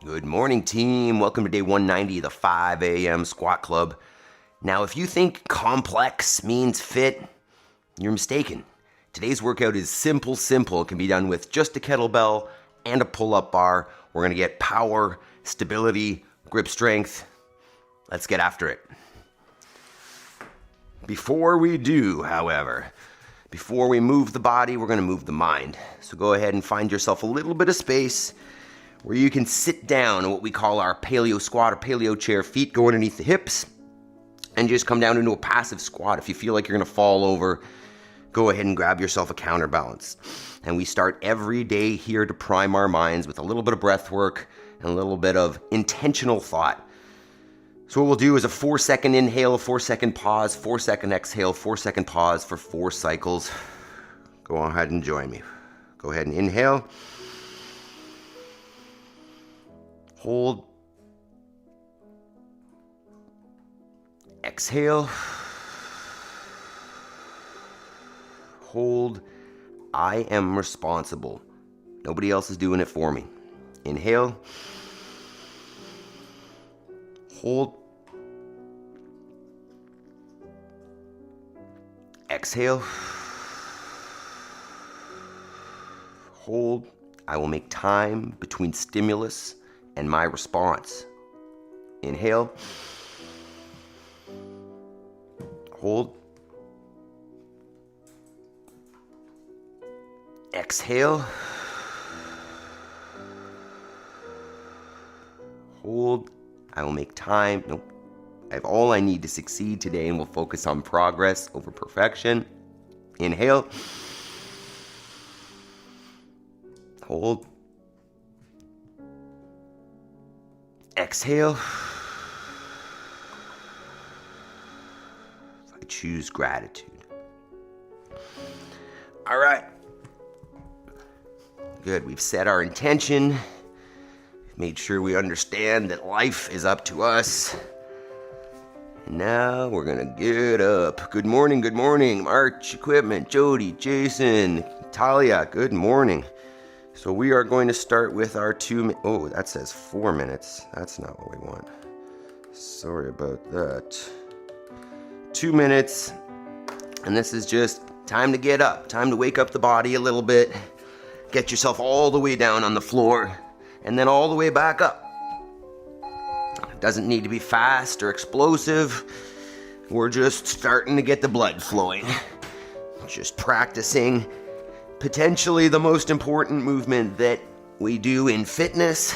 Good morning, team. Welcome to day 190 of the 5 a.m. Squat Club. Now, if you think complex means fit, you're mistaken. Today's workout is simple. It can be done with just a kettlebell and a pull-up bar. We're going to get power, stability, grip strength. Let's get after it. Before we do, however, before we move the body, we're going to move the mind. So go ahead and find yourself a little bit of space where you can sit down in what we call our paleo squat or paleo chair, feet go underneath the hips, and just come down into a passive squat. If you feel like you're gonna fall over, go ahead and grab yourself a counterbalance. And we start every day here to prime our minds with a little bit of breath work and a little bit of intentional thought. So what we'll do is a 4-second inhale, a 4-second pause, 4-second exhale, 4-second pause for 4 cycles. Go ahead and join me. Go ahead and inhale. Hold. Exhale. Hold. I am responsible. Nobody else is doing it for me. Inhale. Hold. Exhale. Hold. I will make time between stimulus and my response. Inhale. Hold. Exhale. Hold. I will make time. Nope. I have all I need to succeed today and will focus on progress over perfection. Inhale. Hold. Exhale. I choose gratitude. All right. Good. We've set our intention. We've made sure we understand that life is up to us. And now we're going to get up. Good morning. March Equipment, Jody, Jason, Talia, good morning. So we are going to start with our oh, that says 4 minutes. That's not what we want. Sorry about that. 2 minutes. And this is just time to get up. Time to wake up the body a little bit. Get yourself all the way down on the floor. And then all the way back up. It doesn't need to be fast or explosive. We're just starting to get the blood flowing. Just practicing potentially the most important movement that we do in fitness.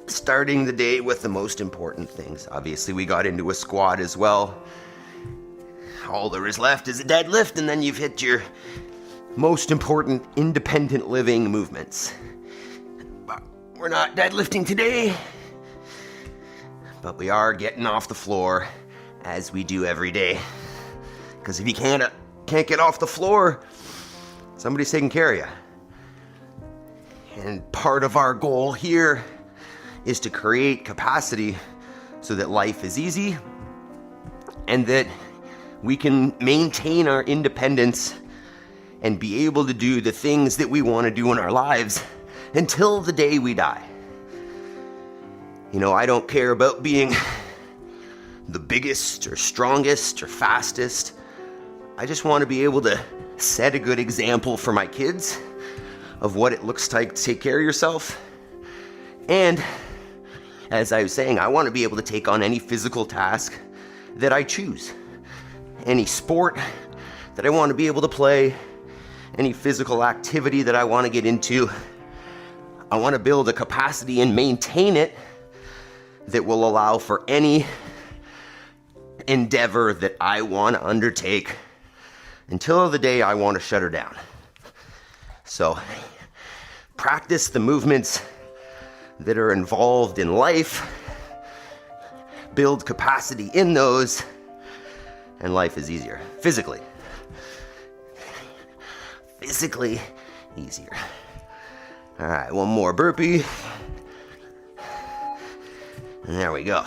Starting the day with the most important things. Obviously, we got into a squat as well. All there is left is a deadlift, and then you've hit your most important independent living movements. But we're not deadlifting today, but we are getting off the floor as we do every day. Because if you can't get off the floor, somebody's taking care of you. And part of our goal here is to create capacity so that life is easy and that we can maintain our independence and be able to do the things that we want to do in our lives until the day we die. You know, I don't care about being the biggest or strongest or fastest. I just want to be able to set a good example for my kids of what it looks like to take care of yourself. And as I was saying, I want to be able to take on any physical task that I choose. Any sport that I want to be able to play, any physical activity that I want to get into. I want to build a capacity and maintain it that will allow for any endeavor that I want to undertake until the day I want to shut her down. So, practice the movements that are involved in life, build capacity in those, and life is easier. Physically easier. All right, one more burpee. And there we go.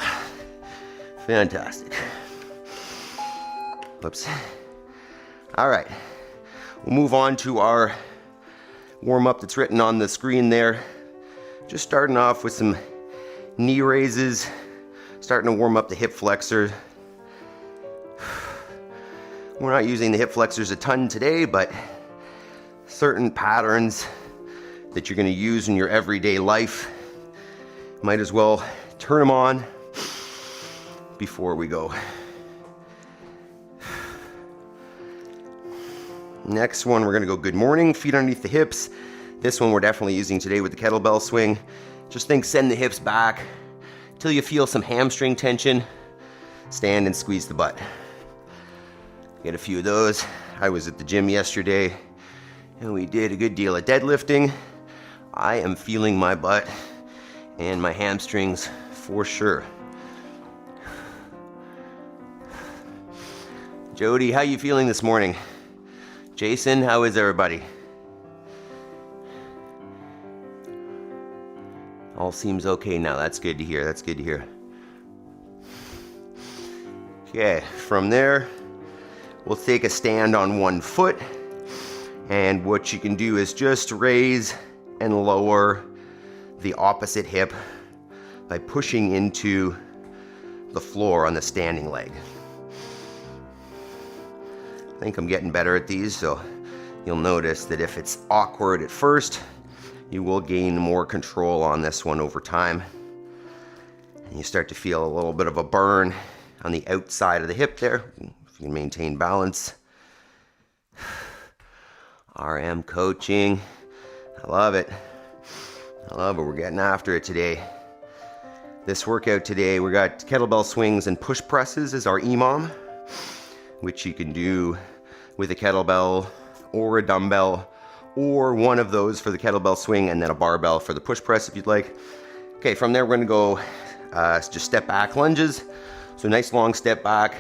Fantastic. Whoops. All right, we'll move on to our warm-up that's written on the screen there. Just starting off with some knee raises, starting to warm up the hip flexor. We're not using the hip flexors a ton today, but certain patterns that you're going to use in your everyday life, might as well turn them on before we go. Next one, we're going to go good morning, feet underneath the hips. This one we're definitely using today with the kettlebell swing. Just think, send the hips back till you feel some hamstring tension. Stand and squeeze the butt. Get a few of those. I was at the gym yesterday and we did a good deal of deadlifting. I am feeling my butt and my hamstrings for sure. Jody, how you feeling this morning? Jason, how is everybody? All seems okay now. That's good to hear. That's good to hear. Okay, from there, we'll take a stand on one foot. And what you can do is just raise and lower the opposite hip by pushing into the floor on the standing leg. I think I'm getting better at these, so you'll notice that if it's awkward at first, you will gain more control on this one over time. And you start to feel a little bit of a burn on the outside of the hip there, if you can maintain balance. RM coaching, I love it. I love it, we're getting after it today. This workout today, we got kettlebell swings and push presses as our EMOM, which you can do with a kettlebell or a dumbbell, or one of those for the kettlebell swing and then a barbell for the push press if you'd like. Okay, from there we're gonna go just step back lunges. So nice long step back,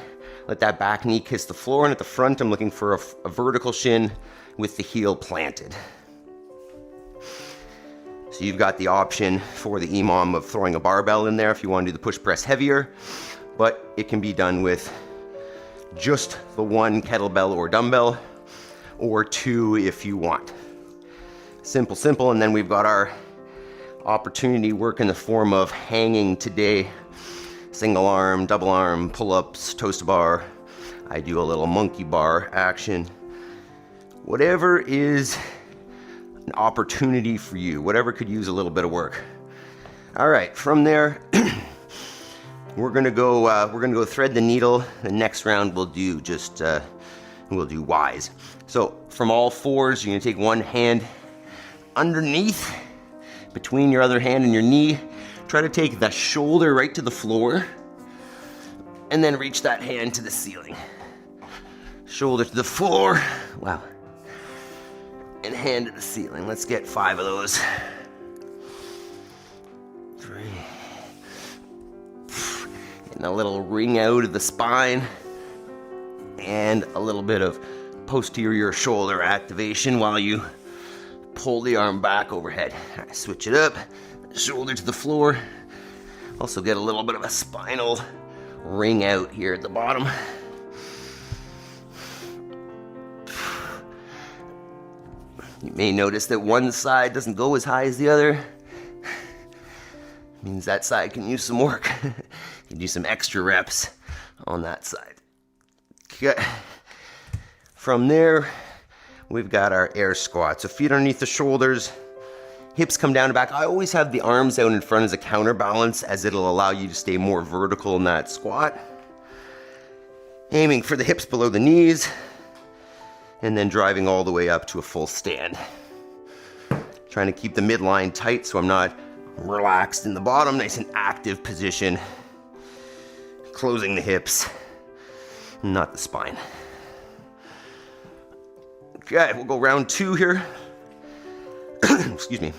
let that back knee kiss the floor, and at the front I'm looking for a vertical shin with the heel planted. So you've got the option for the EMOM of throwing a barbell in there if you want to do the push press heavier, but it can be done with just the one kettlebell or dumbbell, or two if you want. Simple, simple. And then we've got our opportunity work in the form of hanging today. Single arm, double arm, pull-ups, toast bar. I do a little monkey bar action. Whatever is an opportunity for you, whatever could use a little bit of work. All right, from there, we're gonna go thread the needle. The next round we'll do we'll do Y's. So from all fours, you're gonna take one hand underneath, between your other hand and your knee. Try to take the shoulder right to the floor, and then reach that hand to the ceiling. Shoulder to the floor, wow. And hand to the ceiling. Let's get 5 of those. 3. Getting a little ring out of the spine, and a little bit of posterior shoulder activation while you pull the arm back overhead. All right, switch it up, shoulder to the floor. Also get a little bit of a spinal ring out here at the bottom. You may notice that one side doesn't go as high as the other. Means that side can use some work. You can do some extra reps on that side. Okay. From there, we've got our air squat. So feet underneath the shoulders, hips come down and back. I always have the arms out in front as a counterbalance, as it'll allow you to stay more vertical in that squat. Aiming for the hips below the knees, and then driving all the way up to a full stand. Trying to keep the midline tight so I'm not relaxed in the bottom, nice and active position. Closing the hips, not the spine. Okay, we'll go round 2 here. Excuse me.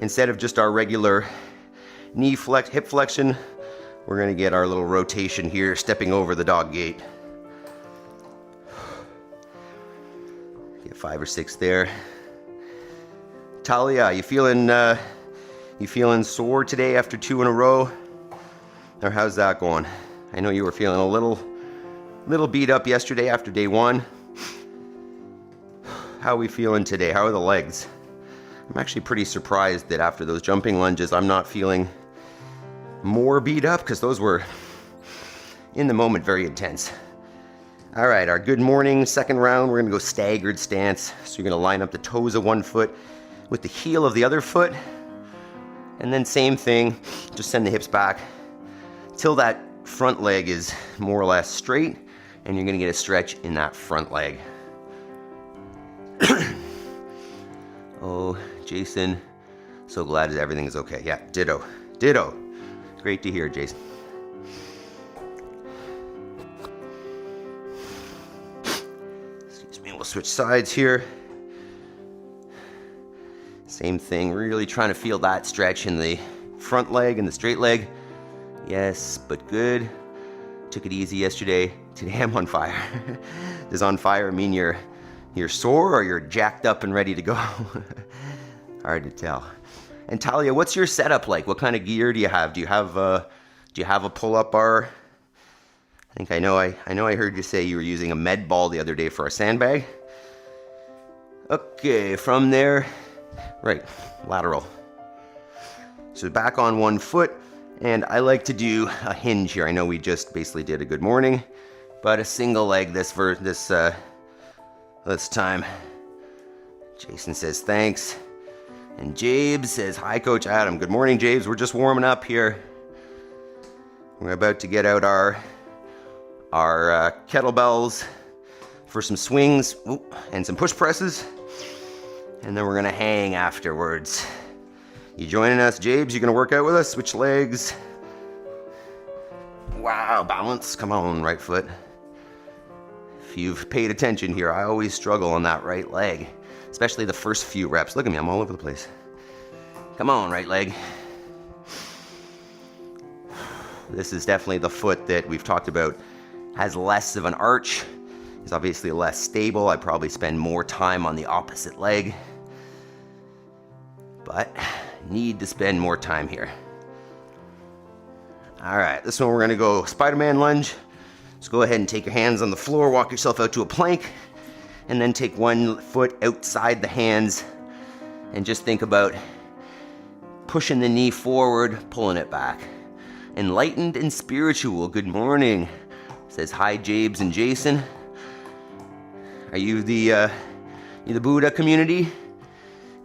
Instead of just our regular hip flexion, we're gonna get our little rotation here, stepping over the dog gate. Get 5 or 6 there. Talia, you feeling sore today after 2 in a row? Or how's that going? I know you were feeling a little beat up yesterday after day 1. How are we feeling today? How are the legs? I'm actually pretty surprised that after those jumping lunges, I'm not feeling more beat up, because those were, in the moment, very intense. All right, our good morning second round, we're gonna go staggered stance. So you're gonna line up the toes of one foot with the heel of the other foot. And then same thing, just send the hips back till that front leg is more or less straight, and you're gonna get a stretch in that front leg. Oh, Jason, so glad that everything is okay. Yeah, ditto, ditto. Great to hear, Jason. Excuse me, we'll switch sides here. Same thing, really trying to feel that stretch in the front leg and the straight leg. Yes, but good. Took it easy yesterday. Today I'm on fire. Does on fire mean you're sore or you're jacked up and ready to go? Hard to tell. And Talia, what's your setup like? What kind of gear do you have? Do you have a pull-up bar? I know I heard you say you were using a med ball the other day for a sandbag. Okay, from there, right, lateral. So back on one foot, and I like to do a hinge here. I know we just basically did a good morning, but a single leg this time. Jason says thanks. And Jabes says, hi, Coach Adam. Good morning, Jabes. We're just warming up here. We're about to get out our kettlebells for some swings and some push presses. And then we're going to hang afterwards. You joining us, Jabes? You going to work out with us? Switch legs. Wow, balance. Come on, right foot. If you've paid attention here, I always struggle on that right leg. Especially the first few reps. Look at me, I'm all over the place. Come on, right leg. This is definitely the foot that we've talked about has less of an arch. It's obviously less stable. I probably spend more time on the opposite leg. But need to spend more time here. All right, this one we're gonna go Spider-Man lunge. So go ahead and take your hands on the floor, walk yourself out to a plank, and then take one foot outside the hands and just think about pushing the knee forward, pulling it back. Enlightened and spiritual, good morning. Says hi, Jabes and Jason. Are you the Buddha community?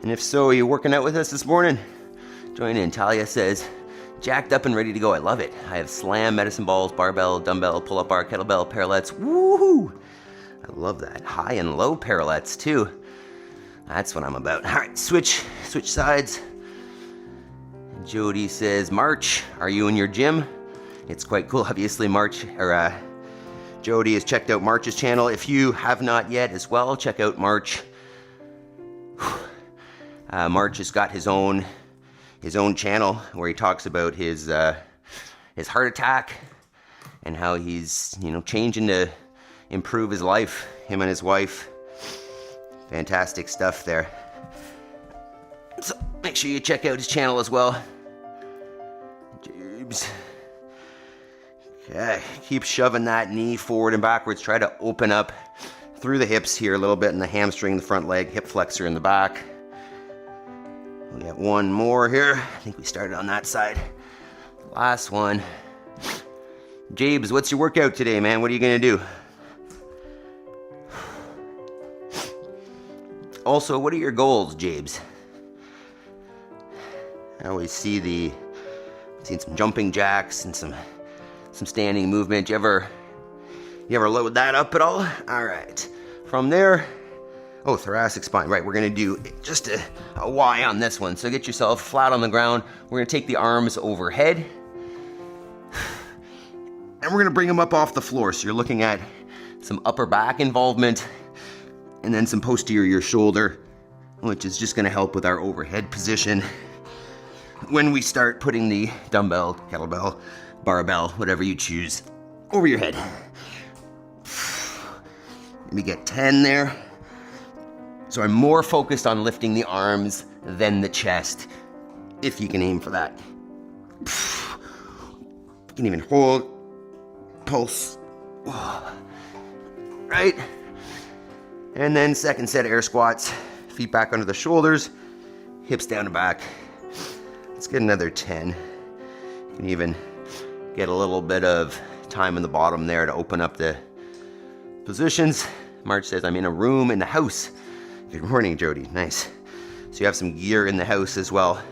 And if so, are you working out with us this morning? Join in. Talia says, jacked up and ready to go. I love it. I have slam, medicine balls, barbell, dumbbell, pull-up bar, kettlebell, parallettes. Woohoo! I love that. High and low parallettes too. That's what I'm about. All right, switch sides. Jody says, March, are you in your gym? It's quite cool. Obviously, Jody has checked out March's channel. If you have not yet as well, check out March. March has got his own channel where he talks about his heart attack and how he's changing to improve his life, him and his wife. Fantastic stuff there. So make sure you check out his channel as well. Jabes. Okay, keep shoving that knee forward and backwards. Try to open up through the hips here a little bit in the hamstring, the front leg, hip flexor in the back. We got one more here. I think we started on that side. Last one. Jabes, what's your workout today, man? What are you gonna do? Also, what are your goals, Jabes? I always seen some jumping jacks and some standing movement. You ever load that up at all? All right. From there, thoracic spine. Right, we're gonna do just a Y on this one. So get yourself flat on the ground. We're gonna take the arms overhead. And we're gonna bring them up off the floor. So you're looking at some upper back involvement and then some posterior shoulder, which is just gonna help with our overhead position when we start putting the dumbbell, kettlebell, barbell, whatever you choose, over your head. Let me get 10 there. So I'm more focused on lifting the arms than the chest, if you can aim for that. You can even hold, pulse, right? And then second set of air squats, feet back under the shoulders, hips down and back. Let's get another 10. You can even get a little bit of time in the bottom there to open up the positions. Marge says, I'm in a room in the house. Good morning, Jody. Nice. So you have some gear in the house as well.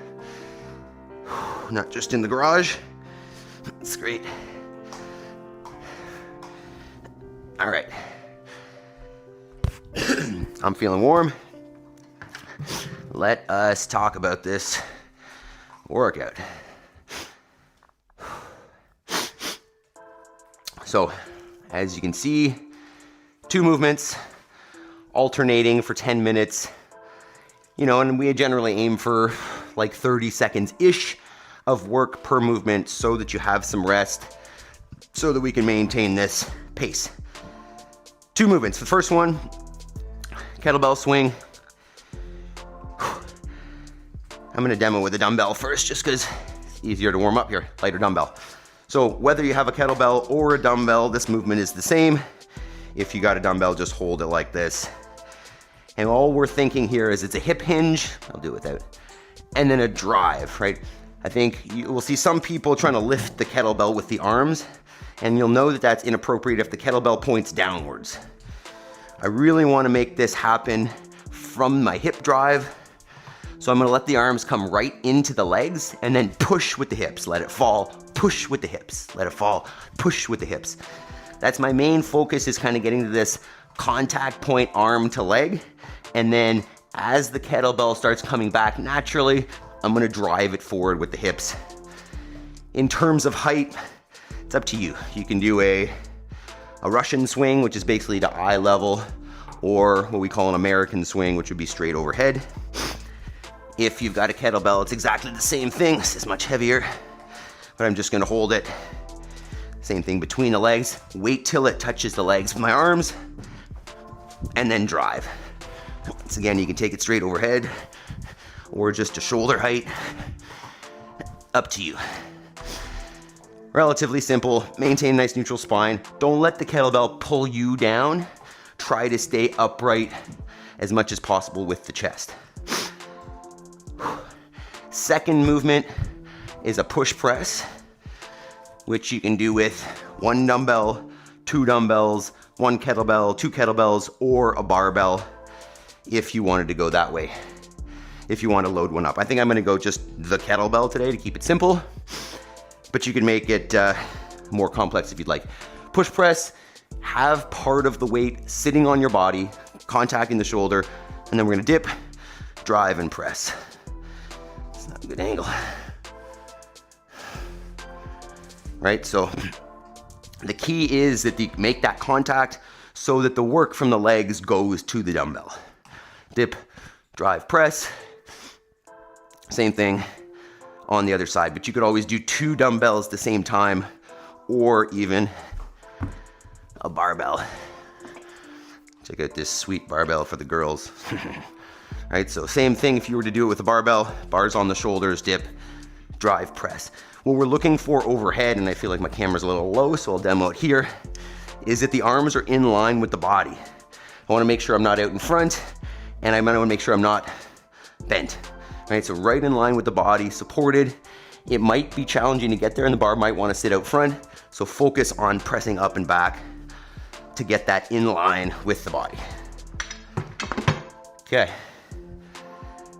Not just in the garage. That's great. All right. I'm feeling warm. Let us talk about this workout. So, as you can see, 2 movements, alternating for 10 minutes. You know, and we generally aim for like 30 seconds-ish of work per movement so that you have some rest, so that we can maintain this pace. 2 movements. The first one, kettlebell swing. I'm gonna demo with a dumbbell first, just because it's easier to warm up here, lighter dumbbell. So whether you have a kettlebell or a dumbbell, this movement is the same. If you got a dumbbell, just hold it like this. And all we're thinking here is it's a hip hinge, I'll do it without, and then a drive, right? I think you will see some people trying to lift the kettlebell with the arms, and you'll know that that's inappropriate if the kettlebell points downwards. I really want to make this happen from my hip drive. So I'm gonna let the arms come right into the legs and then push with the hips, let it fall, push with the hips, let it fall, push with the hips. That's my main focus, is kind of getting to this contact point arm to leg. And then as the kettlebell starts coming back naturally, I'm gonna drive it forward with the hips. In terms of height, it's up to you. You can do a Russian swing, which is basically to eye level, or what we call an American swing, which would be straight overhead. If you've got a kettlebell, it's exactly the same thing. This is much heavier, but I'm just gonna hold it. Same thing between the legs. Wait till it touches the legs with my arms, and then drive. Once again, you can take it straight overhead, or just to shoulder height. Up to you. Relatively simple. Maintain a nice neutral spine. Don't let the kettlebell pull you down. Try to stay upright as much as possible with the chest. Second movement is a push press, which you can do with 1 dumbbell, 2 dumbbells, 1 kettlebell, 2 kettlebells, or a barbell if you wanted to go that way. If you want to load one up. I think I'm going to go just the kettlebell today to keep it simple, but you can make it more complex if you'd like. Push press, have part of the weight sitting on your body, contacting the shoulder, and then we're going to dip, drive, and press. It's not a good angle. Right, so the key is that you make that contact so that the work from the legs goes to the dumbbell. Dip, drive, press. Same thing on the other side, but you could always do 2 dumbbells at the same time, or even a barbell. Check out this sweet barbell for the girls. Right, so same thing if you were to do it with a barbell, bars on the shoulders, dip, drive, press. What we're looking for overhead, and I feel like my camera's a little low, so I'll demo it here, is that the arms are in line with the body. I wanna make sure I'm not out in front, and I wanna make sure I'm not bent. Right, so right in line with the body, supported. It might be challenging to get there, and the bar might wanna sit out front, so focus on pressing up and back to get that in line with the body. Okay,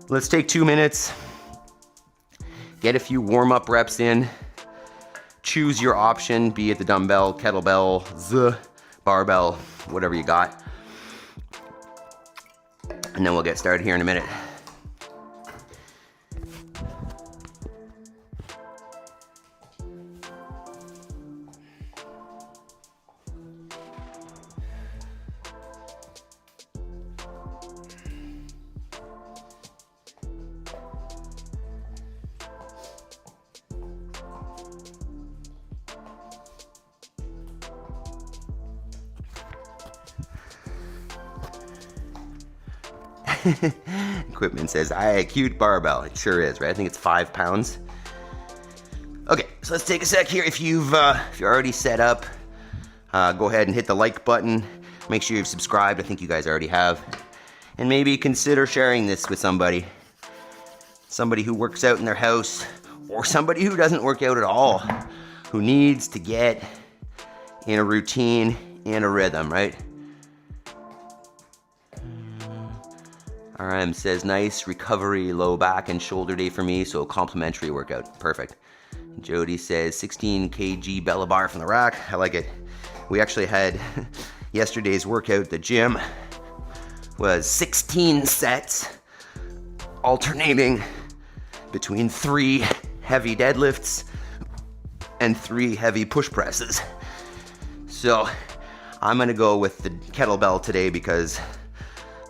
let's take 2 minutes. Get a few warm-up reps in. Choose your option, be it the dumbbell, kettlebell, barbell, whatever you got. And then we'll get started here in a minute. Equipment says, cute barbell. It sure is, right? I think it's 5 pounds. Okay, so let's take a sec here. If you're already set up, go ahead and hit the like button. Make sure you've subscribed. I think you guys already have. And maybe consider sharing this with somebody. somebody who works out in their house, or somebody who doesn't work out at all, who needs to get in a routine, in a rhythm, right? RM says, nice recovery, low back and shoulder day for me, so complimentary workout. Perfect. Jody says, 16 kg Bella bar from the rack. I like it. We actually had yesterday's workout at the gym was 16 sets, alternating between 3 heavy deadlifts and 3 heavy push presses. So I'm gonna go with the kettlebell today because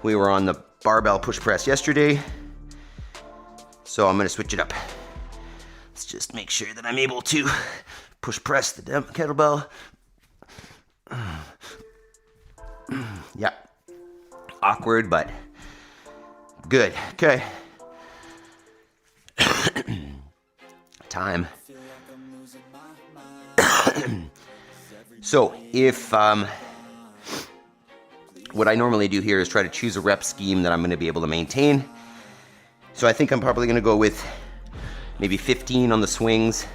we were on the barbell push press yesterday. So I'm gonna switch it up. Let's just make sure that I'm able to push press the kettlebell. Yeah, awkward, but good. Okay. Time. So if what I normally do here is try to choose a rep scheme that I'm going to be able to maintain. So I think I'm probably going to go with maybe 15 on the swings,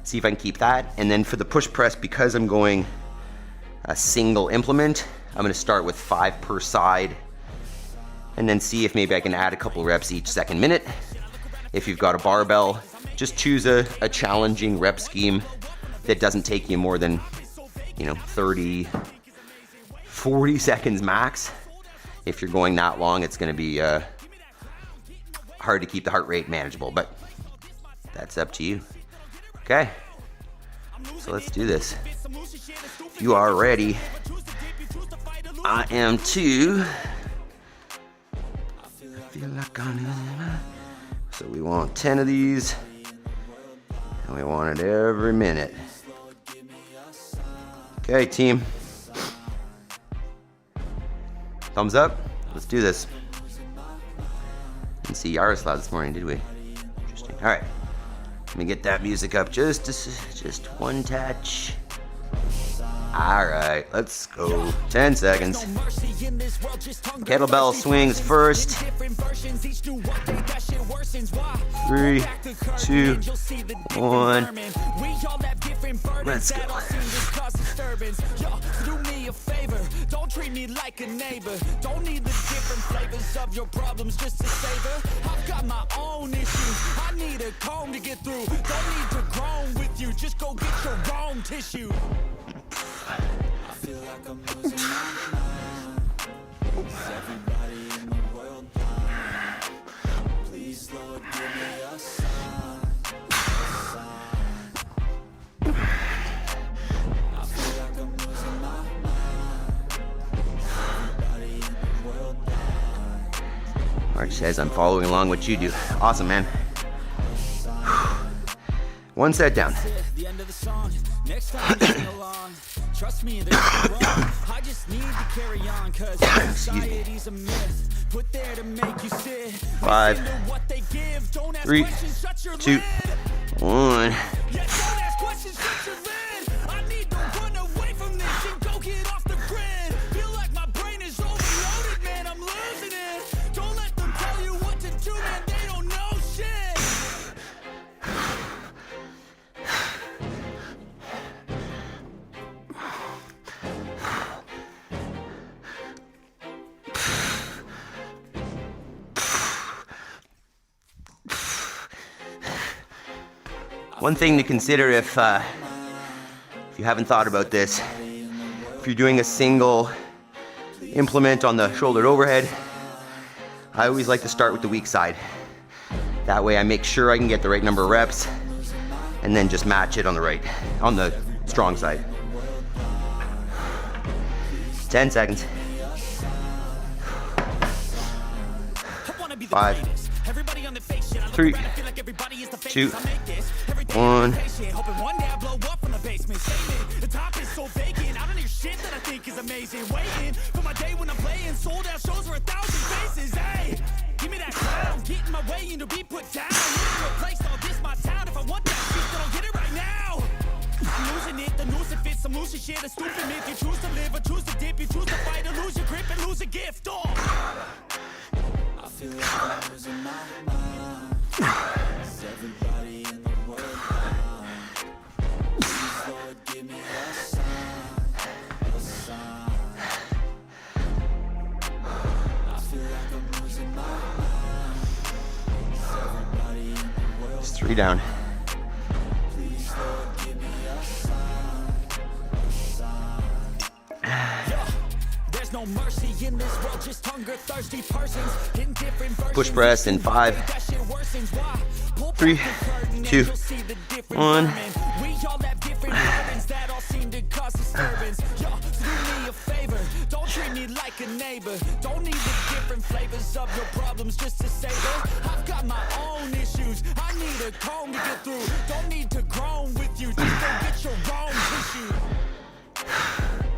see if I can keep that. And then for the push press, because I'm going a single implement, I'm going to start with 5 per side and then see if maybe I can add a couple reps each second minute. If you've got a barbell, just choose a challenging rep scheme that doesn't take you more than 30, 40 seconds max. If you're going that long, it's going to be hard to keep the heart rate manageable, but that's up to you. Okay, so let's do this. If you are ready, I am too. I feel like so we want 10 of these, and we want it every minute. Okay, team. Thumbs up. Let's do this. Didn't see Yaroslav this morning, did we? Interesting. All right. Let me get that music up just one touch. All right, let's go. 10 seconds. Kettlebell swings first. 3, 2, 1. Let's go. Do me a favor, don't treat me like a neighbor. Don't need the different flavors of your problems just to savor. I've got my own issues, I need a comb to get through. Don't need to groan with you, just go get your own tissue. I feel like I'm losing my mind. Is everybody in the world blind? Please, Lord, give me a sign. I feel like I'm losing my mind. Everybody in the world blind. Mark says I'm following along what you do. Awesome, man. One set down. The end of the song. Next time you sing along. Trust me, there's nothing wrong. I just need to carry on, cause anxiety's a myth. Put there to make you sit. 5, 3, 2, 1. Yeah, don't ask questions, shut your lid. I need to run away from this and go get off the grid. Feel like my brain is overloaded, man, I'm losing it. Don't let them tell you what to do, man, they don't know shit. One thing to consider if you haven't thought about this, if you're doing a single implement on the shouldered overhead, I always like to start with the weak side. That way I make sure I can get the right number of reps and then just match it on the strong side. 10 seconds. 5, 3, 2, 1. The top is so vacant. I don't hear shit that I think is amazing. Waiting for my day when I'm playing sold out shows for 1,000 faces. Hey, give me that crown. Get in my way and to be put down. Replace all this my town. If I want that shit, then I'll get it right now. I'm losing it, the noose it fits. I'm losing shit, a stupid myth. You choose to live or choose to dip. You choose to fight or lose your grip and lose a gift. Oh. I feel like I'm losing my mind. Everybody in the world blind? Please, Lord, give me a sign, a sign. I feel like I'm losing my mind. Everybody in the world. It's 3 down. Please, Lord, give me a sign, a sign. There's no mercy in this world, just hunger thirsty persons in different versions. Push press in 5, That shit worsens. Why? 3, 2, 1. We all have different burdens that all seem to cause disturbance. Yo, do me a favor, don't treat me like a neighbor. Don't need the different flavors of your problems just to savor. I've got my own issues, I need a comb to get through. Don't need to groan with you, just go get your own tissue.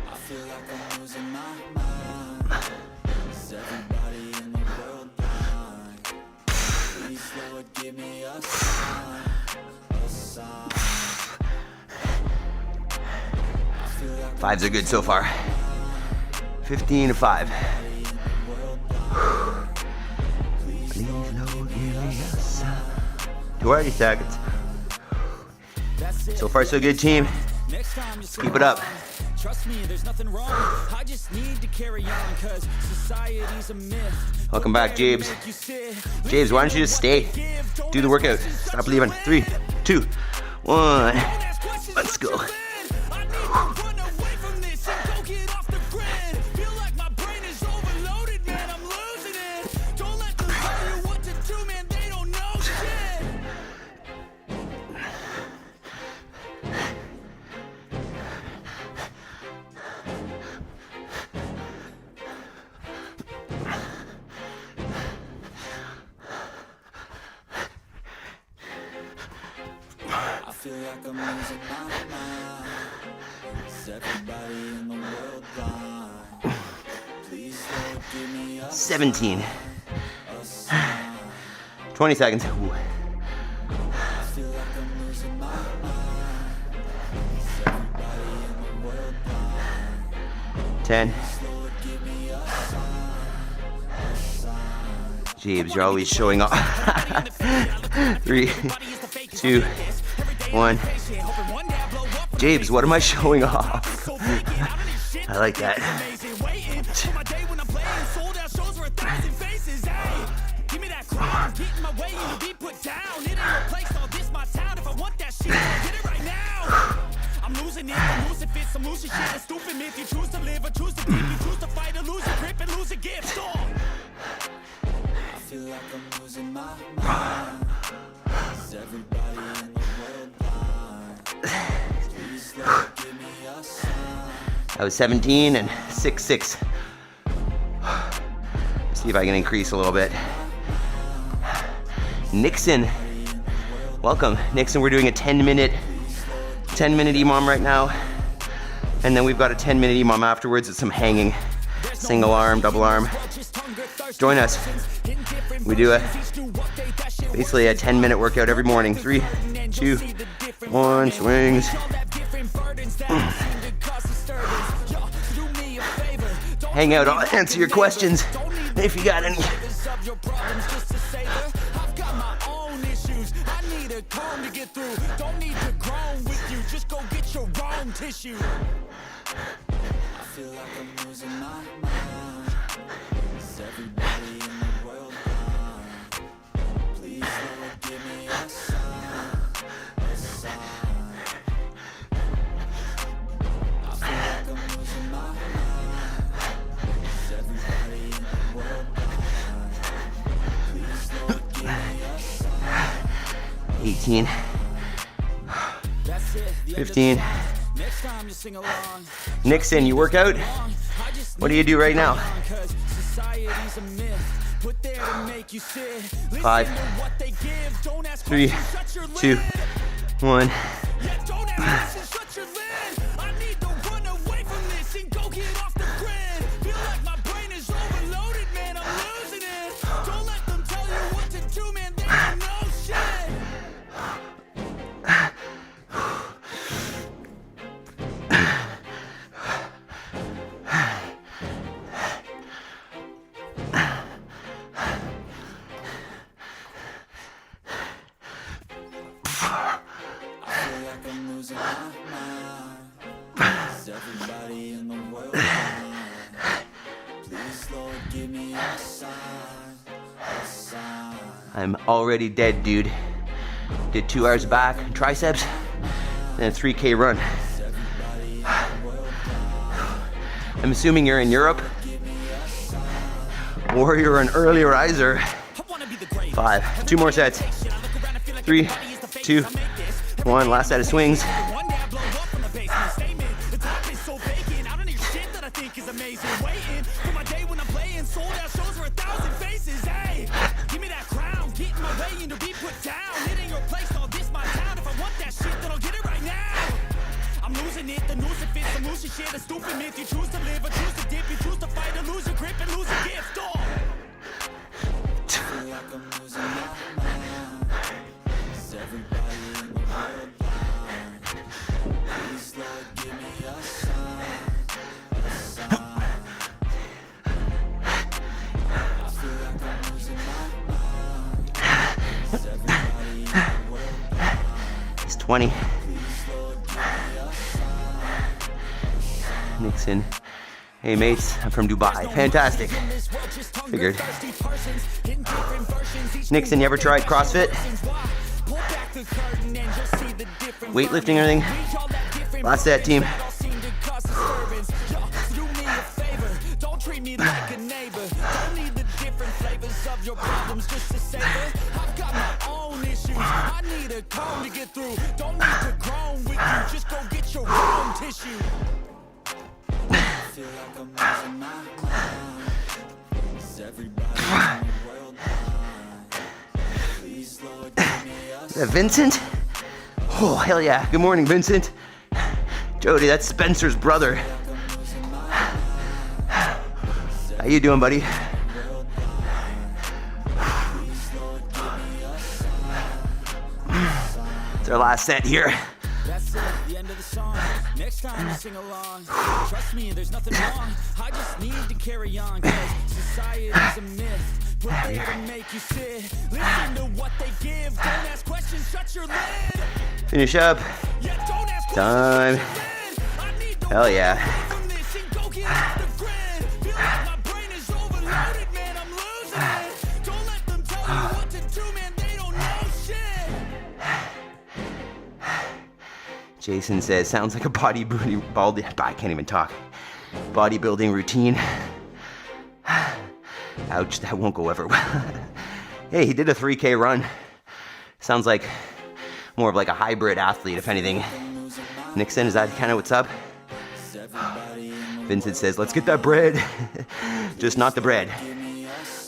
I feel like I'm losing my mind. Is everybody in the world blind? Please, Lord, give me a sign, a sign. 5s are good so far. 15 to 5. Please, Lord, give me a sign. 20 seconds. So far, so good, team. Let's keep it up. Trust me, there's nothing wrong. I just need to carry on, cause society's a myth. Welcome back, Jabes. Jabes, why don't you just stay? Do the workout. Stop leaving. 3, 2, 1. Let's go. I feel like I'm losing my mind. Is everybody in the world blind? Please, Lord, give me a 17. sign. 20 seconds. Ooh. I feel like I'm losing my mind. Is everybody in the world blind? 10. Lord, give me a sign. Jabes, you're always showing off. 3, 2, 1. Jabes, what am I showing off? I like that. I'm losing it, I'm losing fits, I'm losing shit, I'm stupid myth. You choose to live or choose to leave, you choose to fight or lose your grip and lose a gift. I feel like I'm losing my mind. Is everybody in the world blind? Please, Lord, give me a sign. I was 17 and 6'6". See if I can increase a little bit. Nixon, welcome. Nixon, we're doing a 10-minute EMOM right now. And then we've got a 10-minute EMOM afterwards with some hanging. Single arm, double arm. Join us. We do basically a 10-minute workout every morning. 3, 2, 1, swings. Hang out, I'll answer your questions if you got any. To get through, don't need to groan with you, just go get your own tissue. I feel like I'm losing my mind. Is everybody in the world blind? Please, Lord, give me a sign, a sign. I feel like I'm losing my mind. Is everybody in the world blind? Please, Lord, give me a sign. 18, 15. Nixon, you work out? What do you do right now? 5, 3, 2, 1. everybody in the world. Please, Lord, give me a sign, a sign. I'm already dead, dude. Did 2 hours back, triceps, and a 3K run. I'm assuming you're in Europe, or you're an early riser. 5, 2 more sets. 3, 2, 1, last set of swings. Shit, a stupid myth. You choose to live or choose to dip. You choose to fight or lose your grip and lose a gift. Oh. Feel like I'm losing my mind. Is everybody in the world blind? Please, Lord, give me a sign, a sign. I feel like I'm losing my mind. Is everybody in the world blind? It's 20. Nixon. Hey mates, I'm from Dubai. Fantastic. Figured. Nixon, you ever tried CrossFit? Weightlifting or anything? Last set, team. Don't treat me like a neighbor. Don't need the different flavors of your problems just to savor. I've got my own issues. I need a comb to get through. Don't need to groan with you. Just go get your own tissue. Feel like I'm losing my mind. Is everybody in the world blind? Please, Lord, give me a Is that Vincent? Oh, hell yeah. Good morning, Vincent. Jody, that's Spencer's brother. How you doing, buddy? It's our last set here. That's it, the end of the song. Next time you sing along. Trust me, there's nothing wrong. I just need to carry on, cause society's a myth. Put there to make you sit. Listen to what they give. Don't ask questions, shut your lid. Finish up. Yeah, don't ask Time. questions, I need to Hell yeah. from this and go get off the grid. Feel like my brain is overloaded, man, I'm losing it. Don't let them tell you what to do, man, they don't know shit. Jason says, sounds like a bodybuilding, I can't even talk. Bodybuilding routine. Ouch, that won't go over well. Hey, he did a 3K run. Sounds like more of like a hybrid athlete, if anything. Nixon, is that kind of what's up? Vincent says, let's get that bread. Just not the bread.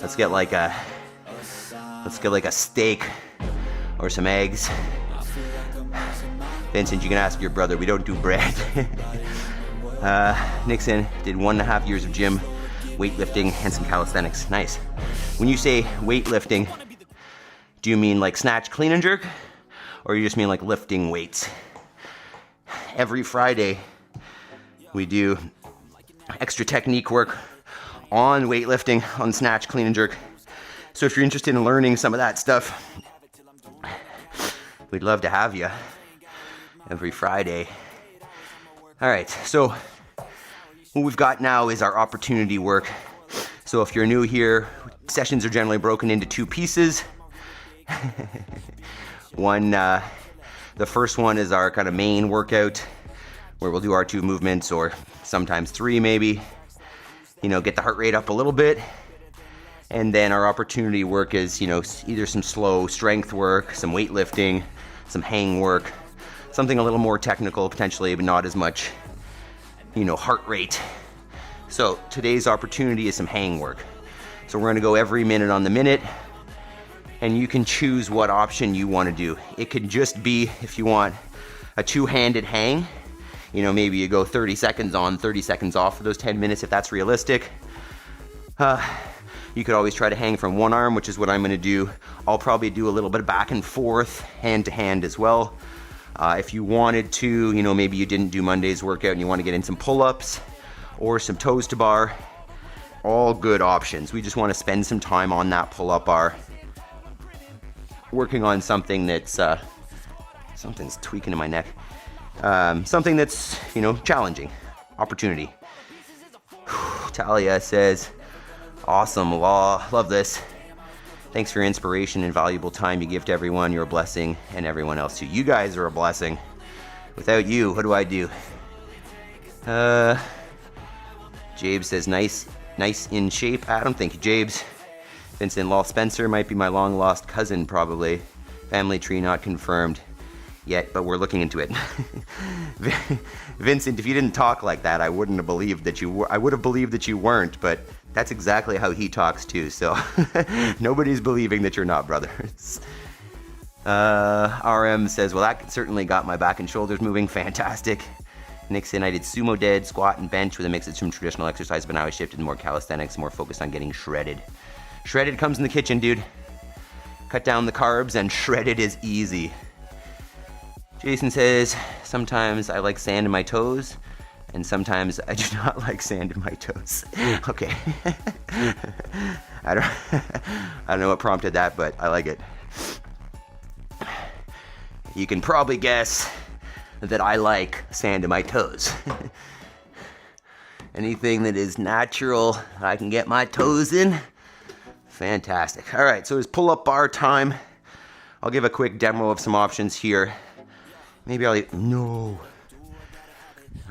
Let's get like a steak or some eggs. Vincent, you can ask your brother, we don't do bread. Nixon did 1.5 years of gym, weightlifting, and some calisthenics. Nice. When you say weightlifting, do you mean like snatch, clean, and jerk? Or you just mean like lifting weights? Every Friday, we do extra technique work on weightlifting, on snatch, clean, and jerk. So if you're interested in learning some of that stuff, we'd love to have you every Friday. All right, so what we've got now is our opportunity work. So if you're new here, sessions are generally broken into 2 pieces. The first one is our kind of main workout, where we'll do our 2 movements, or sometimes 3 maybe. You know, get the heart rate up a little bit. And then our opportunity work is, you know, either some slow strength work, some weightlifting, some hang work, something a little more technical potentially, but not as much, you know, heart rate. So today's opportunity is some hang work. So we're gonna go every minute on the minute, and you can choose what option you wanna do. It could just be, if you want, a 2-handed hang. You know, maybe you go 30 seconds on, 30 seconds off for those 10 minutes if that's realistic. You could always try to hang from one arm, which is what I'm gonna do. I'll probably do a little bit of back and forth, hand to hand as well. If you wanted to, you know, maybe you didn't do Monday's workout and you wanna get in some pull-ups or some toes to bar, all good options. We just wanna spend some time on that pull-up bar, working on something that's, something's tweaking in my neck. Something that's, you know, challenging. opportunity. Talia says, awesome, Law. Love this. Thanks for your inspiration and valuable time you give to everyone. You're a blessing, and everyone else too. You guys are a blessing. Without you, what do I do? Jabe says, nice in shape, Adam. Thank you, Jabes. Vincent Law Spencer might be my long lost cousin, probably. Family tree not confirmed yet, but we're looking into it. Vincent, if you didn't talk like that, I wouldn't have believed that you were. I would have believed that you weren't, but that's exactly how he talks too. So nobody's believing that you're not brothers. RM says, well, that certainly got my back and shoulders moving. Fantastic. Nixon, I did sumo dead, squat, and bench with a mix of some traditional exercise, but now I shifted to more calisthenics, more focused on getting shredded. Shredded comes in the kitchen, dude. Cut down the carbs, and shredded is easy. Jason says, sometimes I like sand in my toes, and sometimes I do not like sand in my toes. Okay. I don't know what prompted that, but I like it. You can probably guess that I like sand in my toes. Anything that is natural, I can get my toes in. Fantastic. All right, so it's pull-up bar time. I'll give a quick demo of some options here. Maybe I'll... No.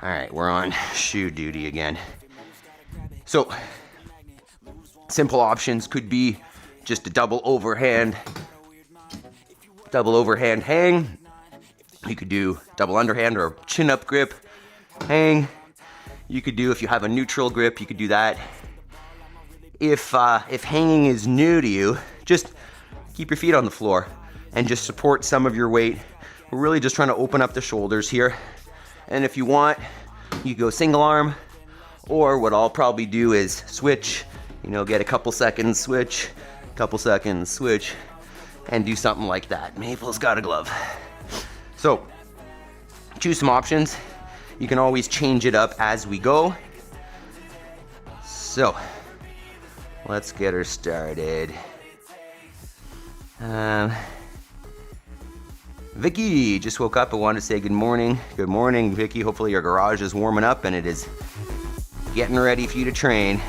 All right, we're on shoe duty again. So, simple options could be just a double overhand hang. You could do double underhand or chin up grip hang. You could do, if you have a neutral grip, you could do that. If hanging is new to you, just keep your feet on the floor and just support some of your weight. We're really just trying to open up the shoulders here. And if you want, you go single arm, or what I'll probably do is switch, get a couple seconds, switch, and do something like that. Maple's got a glove. So, choose some options. You can always change it up as we go. So, let's get her started. Vicky just woke up. I wanted to say good morning. Good morning, Vicky. Hopefully your garage is warming up and it is getting ready for you to train.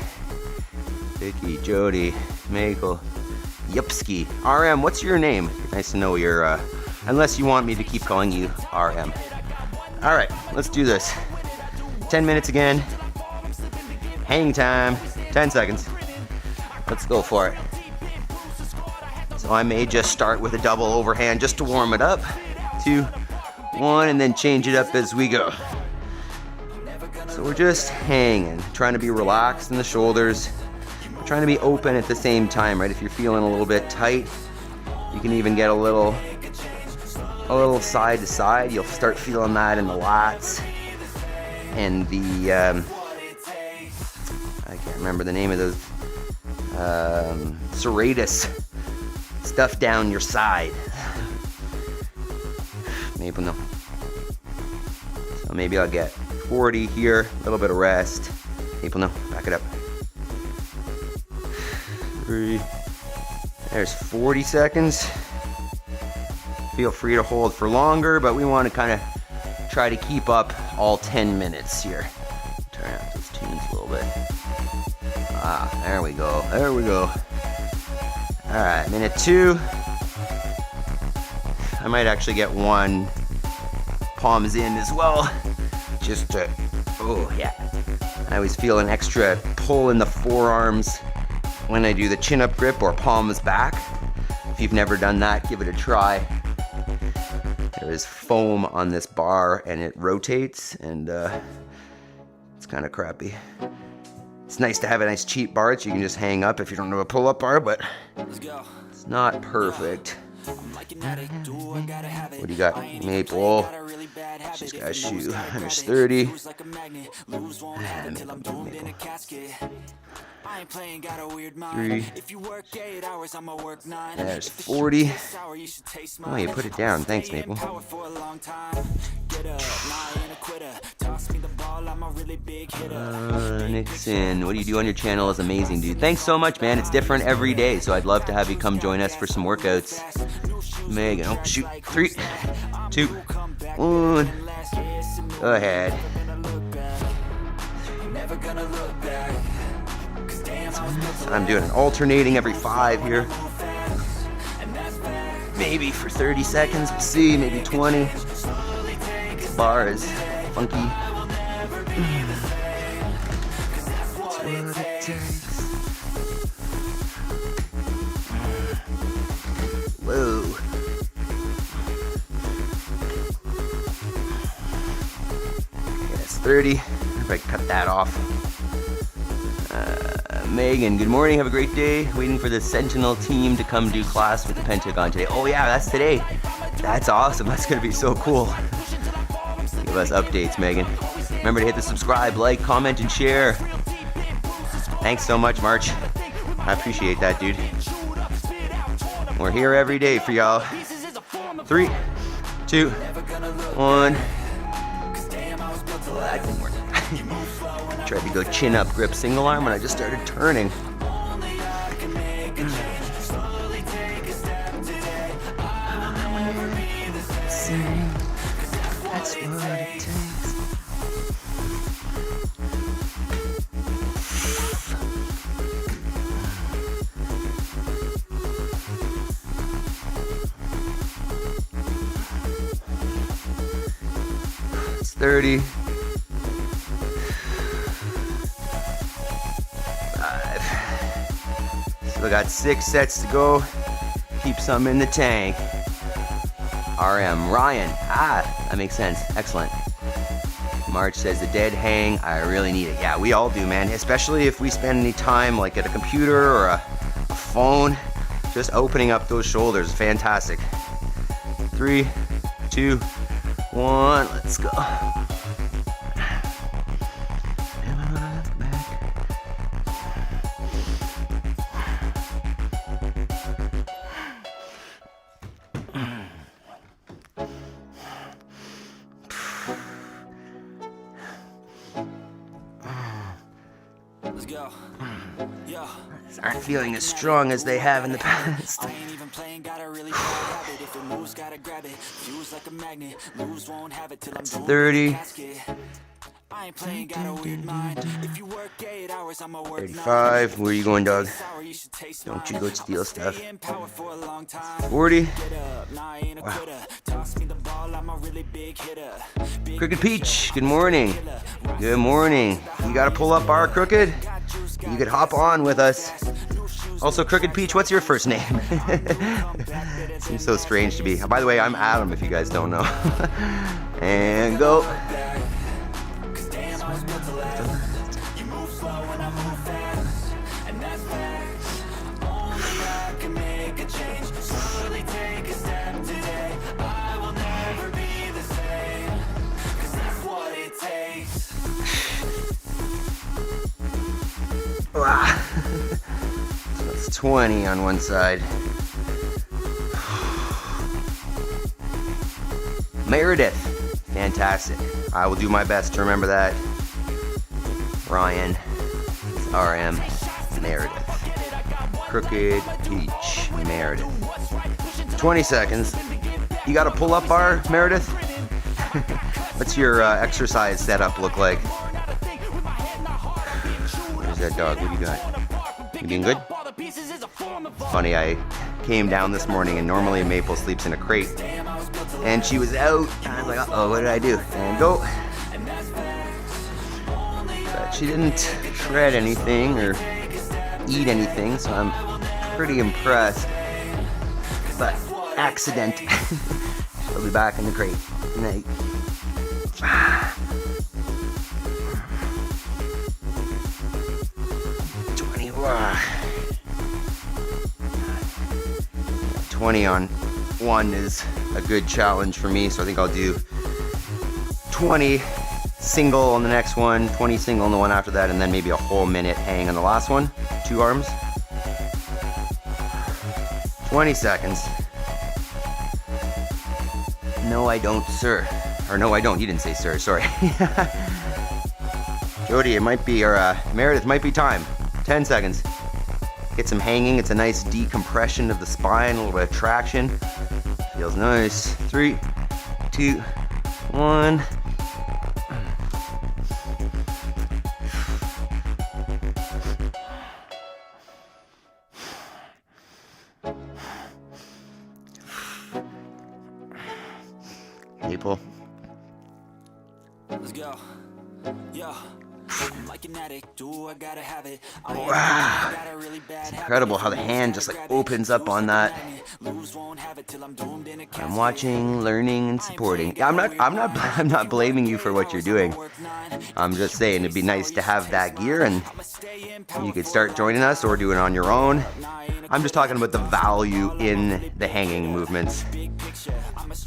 Vicky, Jody, Maple, Yupski. RM, what's your name? Nice to know your, unless you want me to keep calling you RM. All right, let's do this. 10 minutes again. Hang time, 10 seconds. Let's go for it. So I may just start with a double overhand just to warm it up. 2, 1, and then change it up as we go. So we're just hanging, trying to be relaxed in the shoulders, trying to be open at the same time, right? If you're feeling a little bit tight, you can even get a little side to side. You'll start feeling that in the lats and the, I can't remember the name of those, serratus stuff down your side. Maybe no. So maybe I'll get 40 here, a little bit of rest. Maybe no, back it up. 3. There's 40 seconds. Feel free to hold for longer, but we want to kind of try to keep up all 10 minutes here. Turn out those tunes a little bit. There we go. All right, minute 2. I might actually get 1 palms in as well. Just to, oh yeah. I always feel an extra pull in the forearms when I do the chin up grip or palms back. If you've never done that, give it a try. There is foam on this bar and it rotates, and it's kind of crappy. It's nice to have a nice cheap bar that you can just hang up if you don't know a pull-up bar, but it's not perfect. What do you got? Maple. She's got a shoe. There's 30. Maple. 3. There's 40. Oh, you put it down. Thanks, Maple. Nixon, what do you do on your channel is amazing, dude. Thanks so much, man. It's different every day, so I'd love to have you come join us for some workouts. Megan, oh shoot. 3, 2, 1. Go ahead. So I'm doing an alternating every 5 here. Maybe for 30 seconds, we'll see, maybe 20. This bar is funky. That's what it takes. Whoa. Okay, that's 30. If I cut that off. Megan, good morning, have a great day. Waiting for the Sentinel team to come do class with the Pentagon today. Oh yeah, that's today. That's awesome, that's gonna be so cool. Give us updates, Megan. Remember to hit the subscribe, like, comment, and share. Thanks so much, March. I appreciate that, dude. We're here every day for y'all. 3, 2, 1. Well, that didn't work. Tried to go chin up grip single arm and I just started turning. That's what it takes. It's 30. 5. Still got 6 sets to go. Keep some in the tank. RM, Ryan. That makes sense. Excellent. March says the dead hang. I really need it. Yeah, we all do, man. Especially if we spend any time like at a computer or a phone. Just opening up those shoulders. Fantastic. 3, 2, 1. Let's go. Let's go. Yeah. Aren't feeling as strong as they have in the past. I ain't even playing, got a really bad habit. If it moves, gotta grab it. Fuse like a magnet. Lose, won't have it till I'm 30. I ain't playing, got a weird mind. If you work 8 hours, I'ma work 35. Where are you going, dog? Don't you go steal stuff. 40. Wow. Crooked Peach, good morning. Good morning. You gotta pull up bar, Crooked. You could hop on with us. Also, Crooked Peach, what's your first name? Seems so strange to be. By the way, I'm Adam, if you guys don't know. And go. So that's 20 on one side. Meredith, fantastic. I will do my best to remember that. Ryan, RM, Meredith. Crooked Peach, Meredith. 20 seconds. You got a pull-up bar, Meredith? What's your exercise setup look like? Where's that dog? What do you got? You doing good? Funny, I came down this morning and normally Maple sleeps in a crate. And she was out. And I was like, uh-oh, what did I do? And go. But she didn't shred anything or eat anything, so I'm pretty impressed. But accident. She'll be back in the crate. Night. 20 on one is a good challenge for me, so I think I'll do 20 single on the next one, 20 single on the one after that, and then maybe a whole minute hang on the last one. 2 arms. 20 seconds. No, I don't, sir. Or no, I don't. You didn't say sir, sorry. Jody, it might be, or Meredith, might be time. 10 seconds. Get some hanging. It's a nice decompression of the spine, a little bit of traction. Feels nice. 3, 2, 1. Maple. Let's go. Yeah. I'm like an addict, do I gotta have it. Wow. It's incredible how the hand just like opens up on that. I'm watching, learning, and supporting. Yeah, I'm not blaming you for what you're doing. I'm just saying it'd be nice to have that gear and you could start joining us or do it on your own. I'm just talking about the value in the hanging movements. I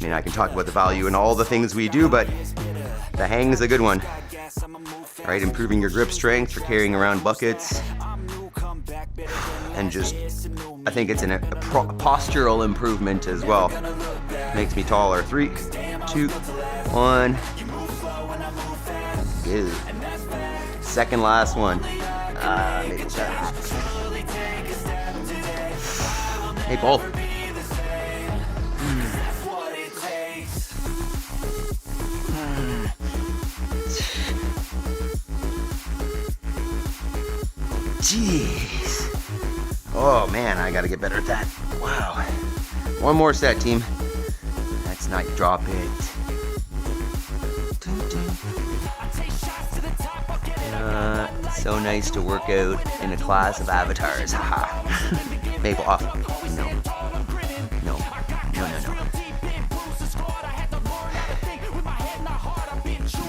mean, I can talk about the value in all the things we do, but the hang is a good one. Right, improving your grip strength for carrying around buckets, and just, I think it's a postural improvement as well. Makes me taller. 3, 2, 1. Good. Second last one. Maybe it's that. Hey, Paul. Jeez. Oh man, I gotta get better at that. Wow. One more set, team. Let's not drop it. So nice to work out in a class of avatars. Haha. Maple off. No.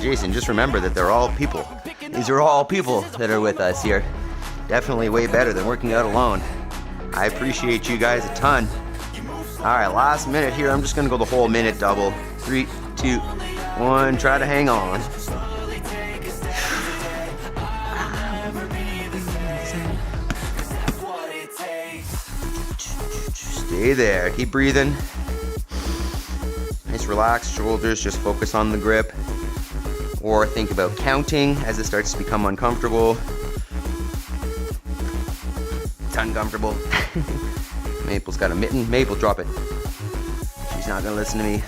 Jason, just remember that they're all people. These are all people that are with us here. Definitely way better than working out alone. I appreciate you guys a ton. All right, last minute here. I'm just gonna go the whole minute double. 3, 2, 1. Try to hang on. Stay there. Keep breathing. Nice relaxed shoulders. Just focus on the grip. Or think about counting as it starts to become uncomfortable. It's uncomfortable. Maple's got a mitten. Maple, drop it. She's not gonna listen to me.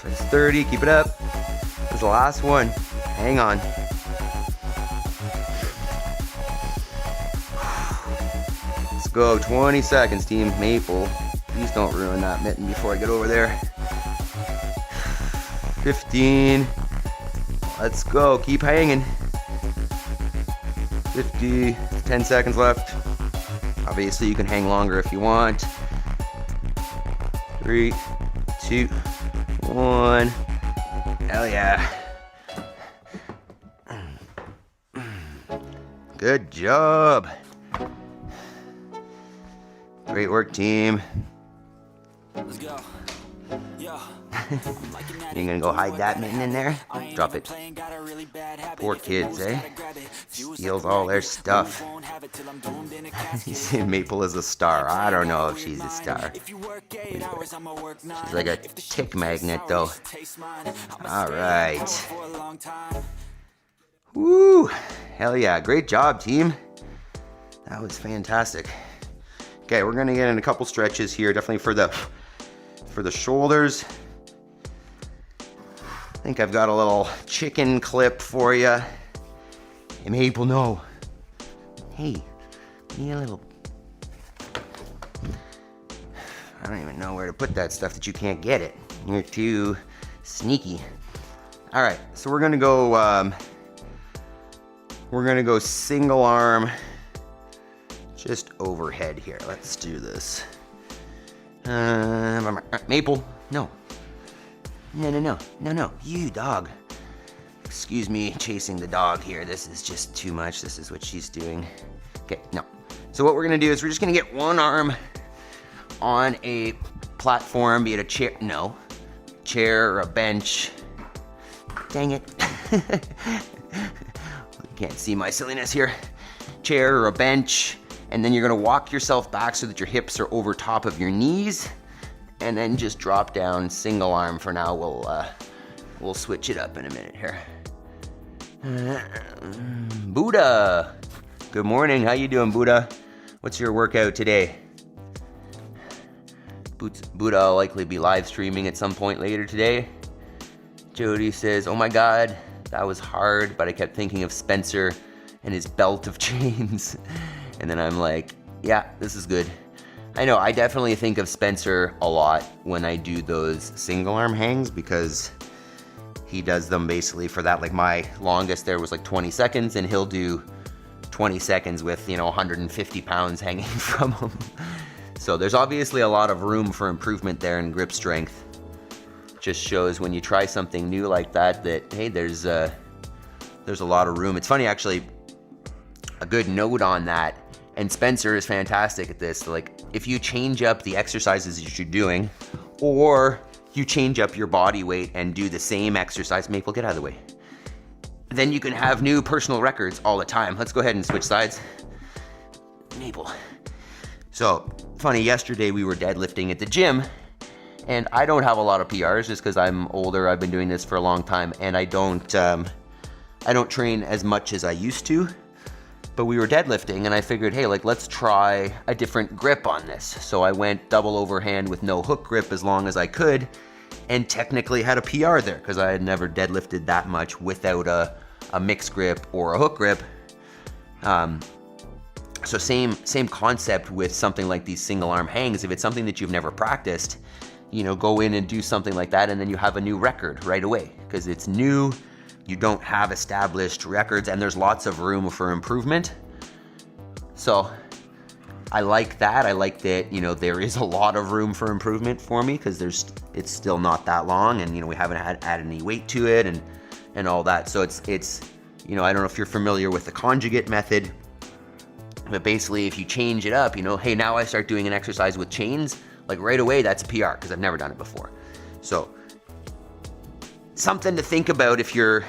That's 30, keep it up. That's the last one. Hang on. Let's go, 20 seconds, team. Maple, please don't ruin that mitten before I get over there. 15. Let's go, keep hanging. 50, 10 seconds left. Obviously you can hang longer if you want. 3, 2, 1. Hell yeah. Good job. Great work, team. Let's go. Yeah. You're gonna go hide that mitten in there? Drop it. Poor kids, eh? Steals all their stuff. You say Maple is a star. I don't know if she's a star. She's like a tick magnet, though. All right. Woo! Hell yeah. Great job, team. That was fantastic. Okay, we're gonna get in a couple stretches here, definitely for the shoulders. I think I've got a little chicken clip for you. Hey, Maple, no. Hey, need a little. I don't even know where to put that stuff that you can't get it. You're too sneaky. All right, so we're gonna go. We're gonna go single arm, just overhead here. Let's do this. Maple, no. No, you dog. Excuse me, chasing the dog here. This is just too much. This is what she's doing. Okay, no. So what we're gonna do is we're just gonna get one arm on a platform, be it a chair or a bench. Dang it. Can't see my silliness here. Chair or a bench, and then you're gonna walk yourself back so that your hips are over top of your knees, and then just drop down single arm for now. We'll switch it up in a minute here. Buddha, good morning. How you doing, Buddha? What's your workout today? Buddha will likely be live streaming at some point later today. Jody says, oh my God, that was hard, but I kept thinking of Spencer and his belt of chains. And then I'm like, yeah, this is good. I know, I definitely think of Spencer a lot when I do those single arm hangs because he does them basically for that. Like my longest there was like 20 seconds and he'll do 20 seconds with, 150 pounds hanging from him. So there's obviously a lot of room for improvement there in grip strength. Just shows when you try something new like that, hey, there's a lot of room. It's funny, actually, a good note on that, and Spencer is fantastic at this. Like, if you change up the exercises that you're doing, or you change up your body weight and do the same exercise, Maple, get out of the way, then you can have new personal records all the time. Let's go ahead and switch sides. Maple. So, funny, yesterday we were deadlifting at the gym, and I don't have a lot of PRs just because I'm older. I've been doing this for a long time, and I don't train as much as I used to. But we were deadlifting, and I figured, hey, let's try a different grip on this. So I went double overhand with no hook grip as long as I could, and technically had a PR there because I had never deadlifted that much without a mixed grip or a hook grip. So same concept with something like these single arm hangs. If it's something that you've never practiced, go in and do something like that, and then you have a new record right away because it's new. You don't have established records, and there's lots of room for improvement. So I like that. I like that, there is a lot of room for improvement for me because it's still not that long, and we haven't added any weight to it and all that. So it's I don't know if you're familiar with the conjugate method, but basically if you change it up, hey, now I start doing an exercise with chains, like right away that's a PR because I've never done it before. So something to think about if you're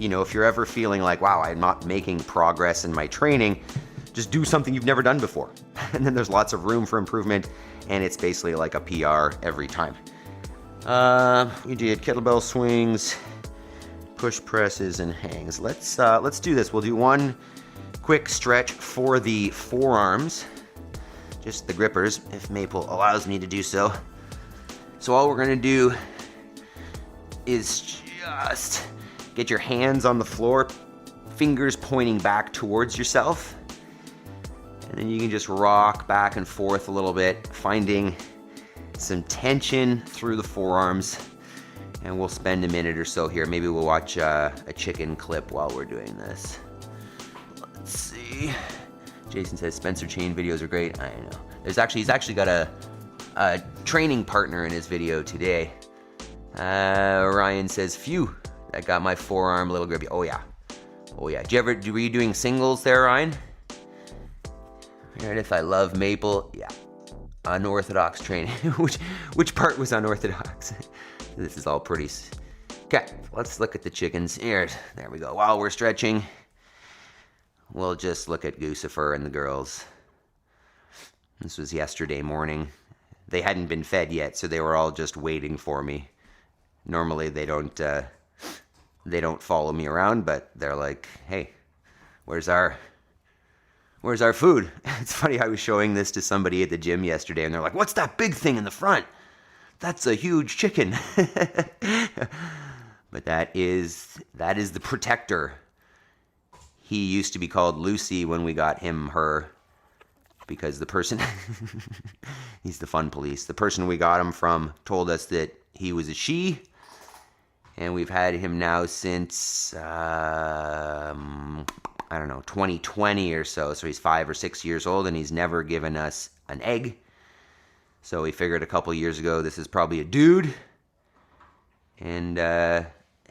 ever feeling like, wow, I'm not making progress in my training. Just do something you've never done before. And then there's lots of room for improvement, and it's basically like a PR every time. We did kettlebell swings, push presses, and hangs. Let's do this. We'll do one quick stretch for the forearms, just the grippers, if Maple allows me to do so. So all we're gonna do is just get your hands on the floor, fingers pointing back towards yourself, and then you can just rock back and forth a little bit, finding some tension through the forearms, and we'll spend a minute or so here. Maybe we'll watch a chicken clip while we're doing this. Let's see. Jason says Spencer chain videos are great. I know. He's actually got a training partner in his video today. Ryan says, phew, that got my forearm a little grippy. Oh yeah. Were you doing singles there, Ryan? And if I love Maple, yeah. Unorthodox training. which part was unorthodox? This is all pretty. Okay, let's look at the chickens. Here, there we go. While we're stretching, we'll just look at Goosifer and the girls. This was yesterday morning. They hadn't been fed yet, so they were all just waiting for me. Normally they don't follow me around, but they're like, hey, where's our food? It's funny, I was showing this to somebody at the gym yesterday, and they're like, what's that big thing in the front? That's a huge chicken. But that is the protector. He used to be called Lucy when we got her, because the person, he's the fun police. The person we got him from told us that he was a she, and we've had him now since, 2020 or so. So he's 5 or 6 years old, and he's never given us an egg. So we figured a couple years ago, this is probably a dude. And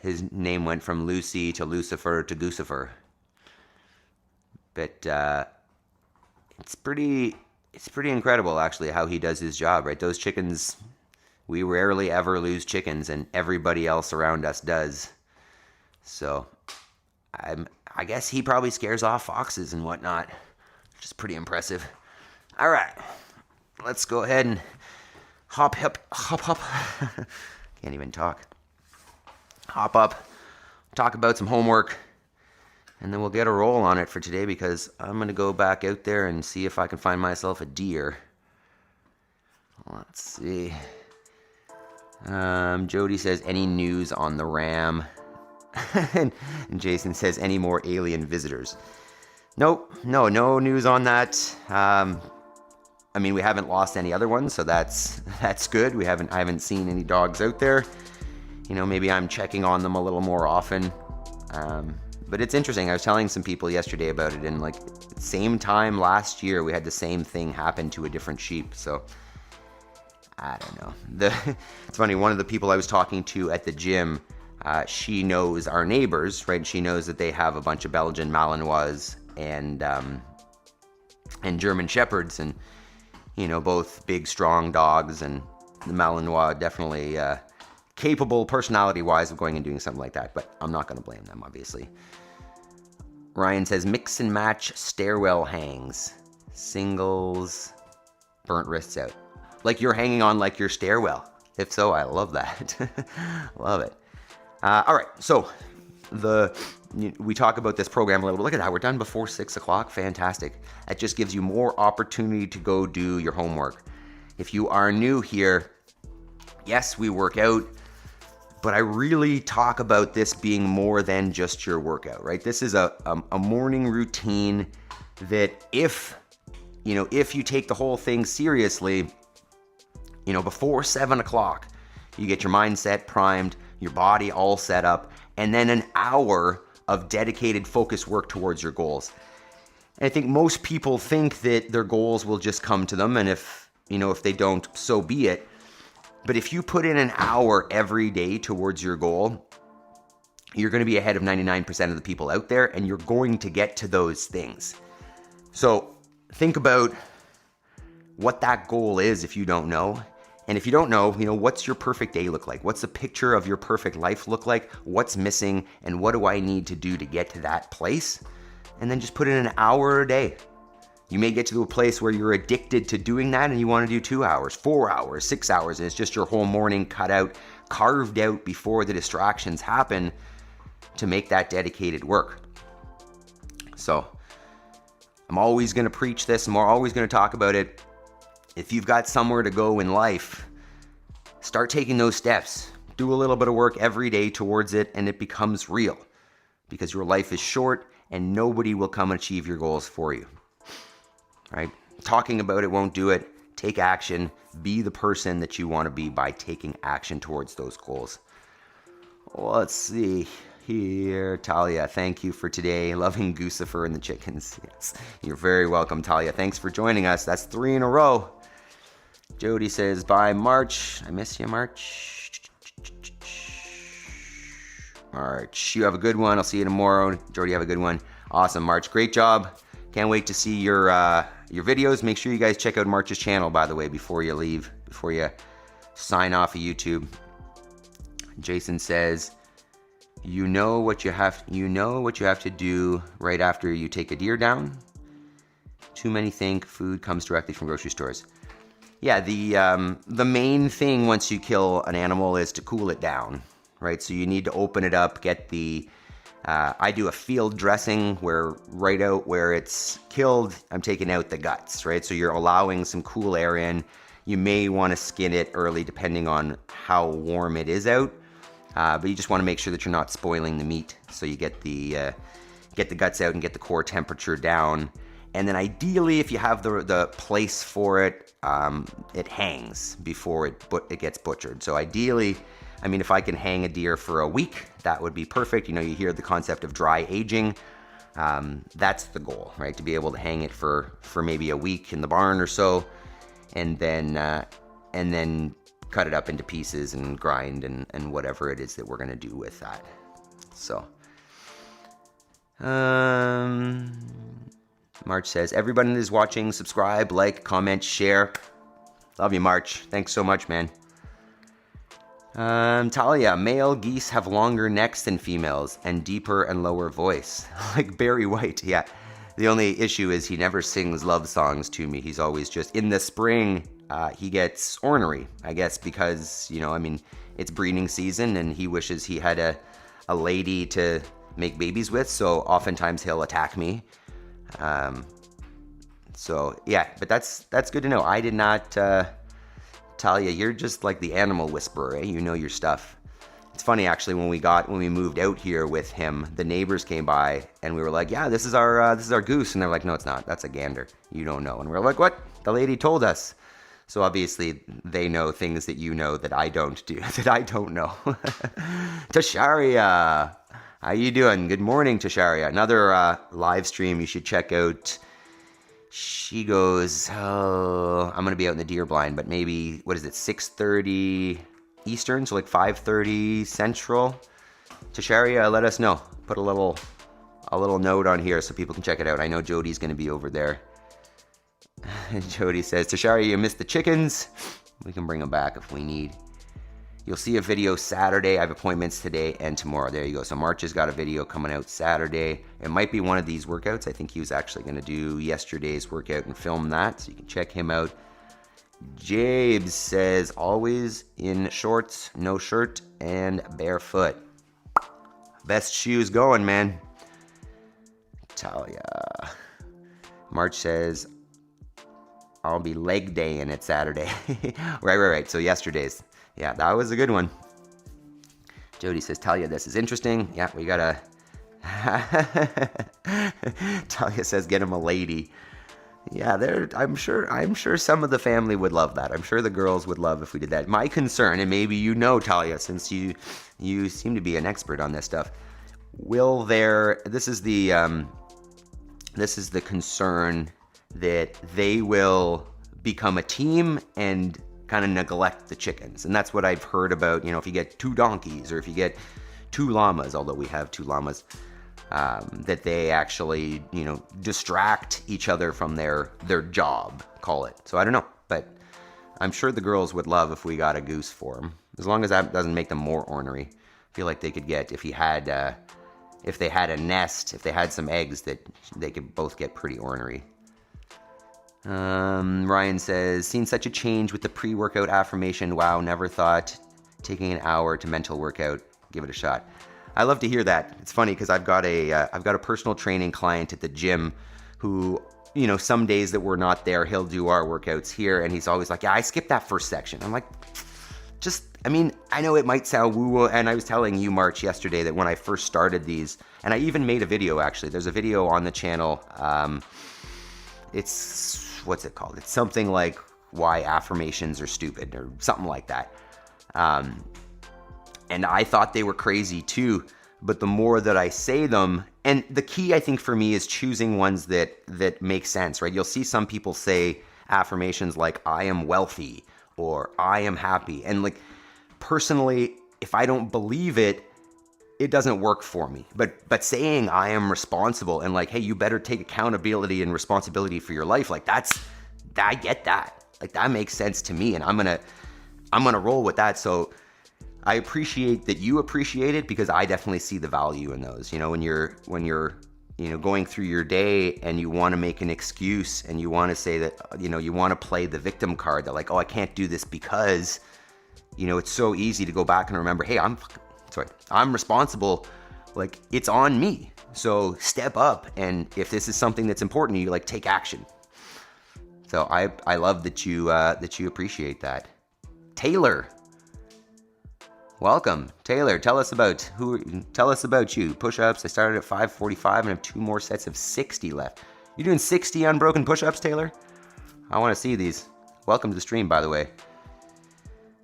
his name went from Lucy to Lucifer to Goosifer. But it's pretty incredible, actually, how he does his job, right? Those chickens, we rarely ever lose chickens, and everybody else around us does. So I guess he probably scares off foxes and whatnot, which is pretty impressive. All right, let's go ahead and hop. Can't even talk. Hop up, talk about some homework, and then we'll get a roll on it for today, because I'm going to go back out there and see if I can find myself a deer. Let's see. Jody says, any news on the ram? and Jason says, any more alien visitors? Nope, no news on that. I mean, we haven't lost any other ones, so that's good. I haven't seen any dogs out there. You know, maybe I'm checking on them a little more often. But it's interesting. I was telling some people yesterday about it, and like same time last year, we had the same thing happen to a different sheep. So I don't know. It's funny. One of the people I was talking to at the gym, she knows our neighbors, right? She knows that they have a bunch of Belgian Malinois and German Shepherds, and you know, both big, strong dogs, and the Malinois definitely capable personality-wise of going and doing something like that. But I'm not going to blame them, obviously. Ryan says, mix and match stairwell hangs, singles, burnt wrists out. Like you're hanging on like your stairwell. If so, I love that. Love it. All right, so we talk about this program a little bit. Look at that, we're done before 6 o'clock. Fantastic. That just gives you more opportunity to go do your homework. If you are new here, yes, we work out, but I really talk about this being more than just your workout, right? This is a morning routine that if you take the whole thing seriously, you know, before 7 o'clock, you get your mindset primed, your body all set up, and then an hour of dedicated focus work towards your goals. And I think most people think that their goals will just come to them, and if they don't, so be it. But if you put in an hour every day towards your goal, you're going to be ahead of 99% of the people out there, and you're going to get to those things. So think about what that goal is if you don't know. And if you don't know, what's your perfect day look like? What's the picture of your perfect life look like? What's missing? And what do I need to do to get to that place? And then just put in an hour a day. You may get to a place where you're addicted to doing that and you want to do 2 hours, 4 hours, 6 hours, and it's just your whole morning carved out before the distractions happen to make that dedicated work. So I'm always going to preach this, and we're always going to talk about it. If you've got somewhere to go in life, start taking those steps. Do a little bit of work every day towards it, and it becomes real, because your life is short and nobody will come and achieve your goals for you. Right? Talking about it won't do it. Take action. Be the person that you want to be by taking action towards those goals. Let's see here. Talia, thank you for today. Loving Goosifer and the chickens. Yes, you're very welcome, Talia. Thanks for joining us. That's 3 in a row. Jody says, bye, March. I miss you, March. March, you have a good one. I'll see you tomorrow. Jody, have a good one. Awesome, March. Great job. Can't wait to see your videos. Make sure you guys check out March's channel, by the way, before you leave, before you sign off of YouTube. Jason says, you know what you have to do right after you take a deer down? Too many think food comes directly from grocery stores. Yeah, the main thing once you kill an animal is to cool it down, right? So you need to open it up, get the I do a field dressing where right out where it's killed, I'm taking out the guts, right? So you're allowing some cool air in. You may want to skin it early depending on how warm it is out, but you just want to make sure that you're not spoiling the meat. So you get the guts out and get the core temperature down. And then ideally, if you have the place for it, it hangs before it gets butchered. So ideally, I mean, if I can hang a deer for a week, that would be perfect. You hear the concept of dry aging. That's the goal, right? To be able to hang it for maybe a week in the barn or so, and then cut it up into pieces and grind and whatever it is that we're gonna do with that. So, March says, everybody that is watching, subscribe, like, comment, share. Love you, March. Thanks so much, man. Talia, male geese have longer necks than females and deeper and lower voice. Like Barry White, yeah. The only issue is he never sings love songs to me. He's always just, in the spring, he gets ornery, I guess, because, it's breeding season and he wishes he had a lady to make babies with, so oftentimes he'll attack me. So, yeah, but that's good to know. I did not... Talia, you're just like the animal whisperer, eh? You know your stuff. It's funny actually, when we moved out here with him, the neighbors came by and we were like, yeah, this is our goose, and they're like, no, it's not. That's a gander. You don't know. And we're like, what? The lady told us. So obviously they know things that you know that I don't do, that I don't know. Tasharia, how you doing? Good morning, Tasharia. Another live stream you should check out. She goes, oh, I'm going to be out in the deer blind, but maybe, 6:30 Eastern, so like 5:30 Central. Tasharia, let us know. Put a little note on here so people can check it out. I know Jody's going to be over there. Jody says, Tasharia, you missed the chickens. We can bring them back if we need. You'll see a video Saturday. I have appointments today and tomorrow. There you go. So March has got a video coming out Saturday. It might be one of these workouts. I think he was actually going to do yesterday's workout and film that, so you can check him out. Jabes says, always in shorts, no shirt, and barefoot. Best shoes going, man. Talia. March says, I'll be leg daying it Saturday. Right. So yesterday's. Yeah, that was a good one. Jody says, Talia, this is interesting. Yeah, we gotta... Talia says, get him a lady. Yeah, I'm sure some of the family would love that. I'm sure the girls would love if we did that. My concern, and maybe you know, Talia, since you seem to be an expert on this stuff, this is the concern that they will become a team and kind of neglect the chickens. And that's what I've heard about, if you get 2 donkeys or if you get 2 llamas, although we have 2 llamas, that they actually, distract each other from their job, call it. So I don't know, but I'm sure the girls would love if we got a goose for them, as long as that doesn't make them more ornery. I feel like they could get, if they had a nest, if they had some eggs, that they could both get pretty ornery. Ryan says, seen such a change with the pre-workout affirmation. Wow, never thought taking an hour to mental workout. Give it a shot. I love to hear that. It's funny because I've got a personal training client at the gym who, some days that we're not there, he'll do our workouts here, and he's always like, yeah, I skipped that first section. I'm like, I know it might sound woo-woo, and I was telling you, March, yesterday that when I first started these, and I even made a video, actually. There's a video on the channel. What's it called? It's something like why affirmations are stupid or something like that. And I thought they were crazy too, but the more that I say them, and the key I think for me is choosing ones that make sense, right? You'll see some people say affirmations like I am wealthy or I am happy. And like, personally, if I don't believe it, it doesn't work for me. But saying I am responsible and like, hey, you better take accountability and responsibility for your life, like I get that. Like that makes sense to me, and I'm gonna roll with that. So I appreciate that you appreciate it, because I definitely see the value in those. When you're going through your day and you want to make an excuse and you want to say that, you want to play the victim card, that like, oh, I can't do this because, it's so easy to go back and remember, hey, I'm responsible. Like, it's on me. So step up, and if this is something that's important to you, like, take action. So I love that you appreciate that. Taylor, welcome. Taylor, tell us about you. Push-ups. I started at 545 and have 2 more sets of 60 left. You doing 60 unbroken push-ups, Taylor? I want to see these. Welcome to the stream, by the way.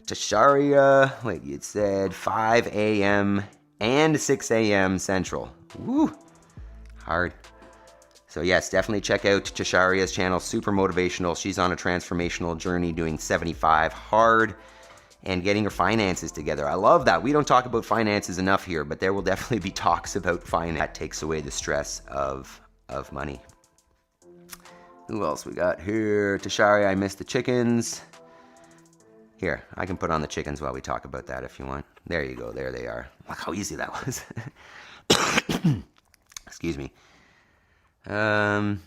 Tasharia, it said 5 a.m. and 6 a.m. Central. Woo, hard. So yes, definitely check out Tasharia's channel, super motivational. She's on a transformational journey doing 75 hard and getting her finances together. I love that. We don't talk about finances enough here, but there will definitely be talks about finance. That takes away the stress of money. Who else we got here? Tasharia, I missed the chickens. Here, I can put on the chickens while we talk about that if you want. There you go. There they are. Look how easy that was. Excuse me. Ryan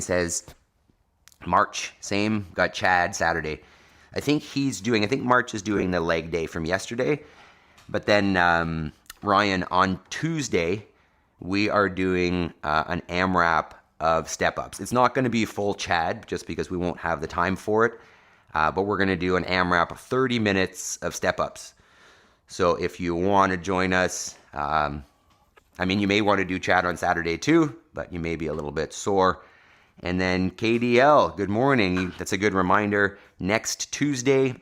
says, March, same. Got Chad Saturday. I think March is doing the leg day from yesterday. But then Ryan, on Tuesday, we are doing an AMRAP of step-ups. It's not going to be full Chad, just because we won't have the time for it. but we're going to do an AMRAP of 30 minutes of step-ups. So if you want to join us, you may want to do Chad on Saturday too, but you may be a little bit sore. And then KDL, good morning. That's a good reminder. Next Tuesday,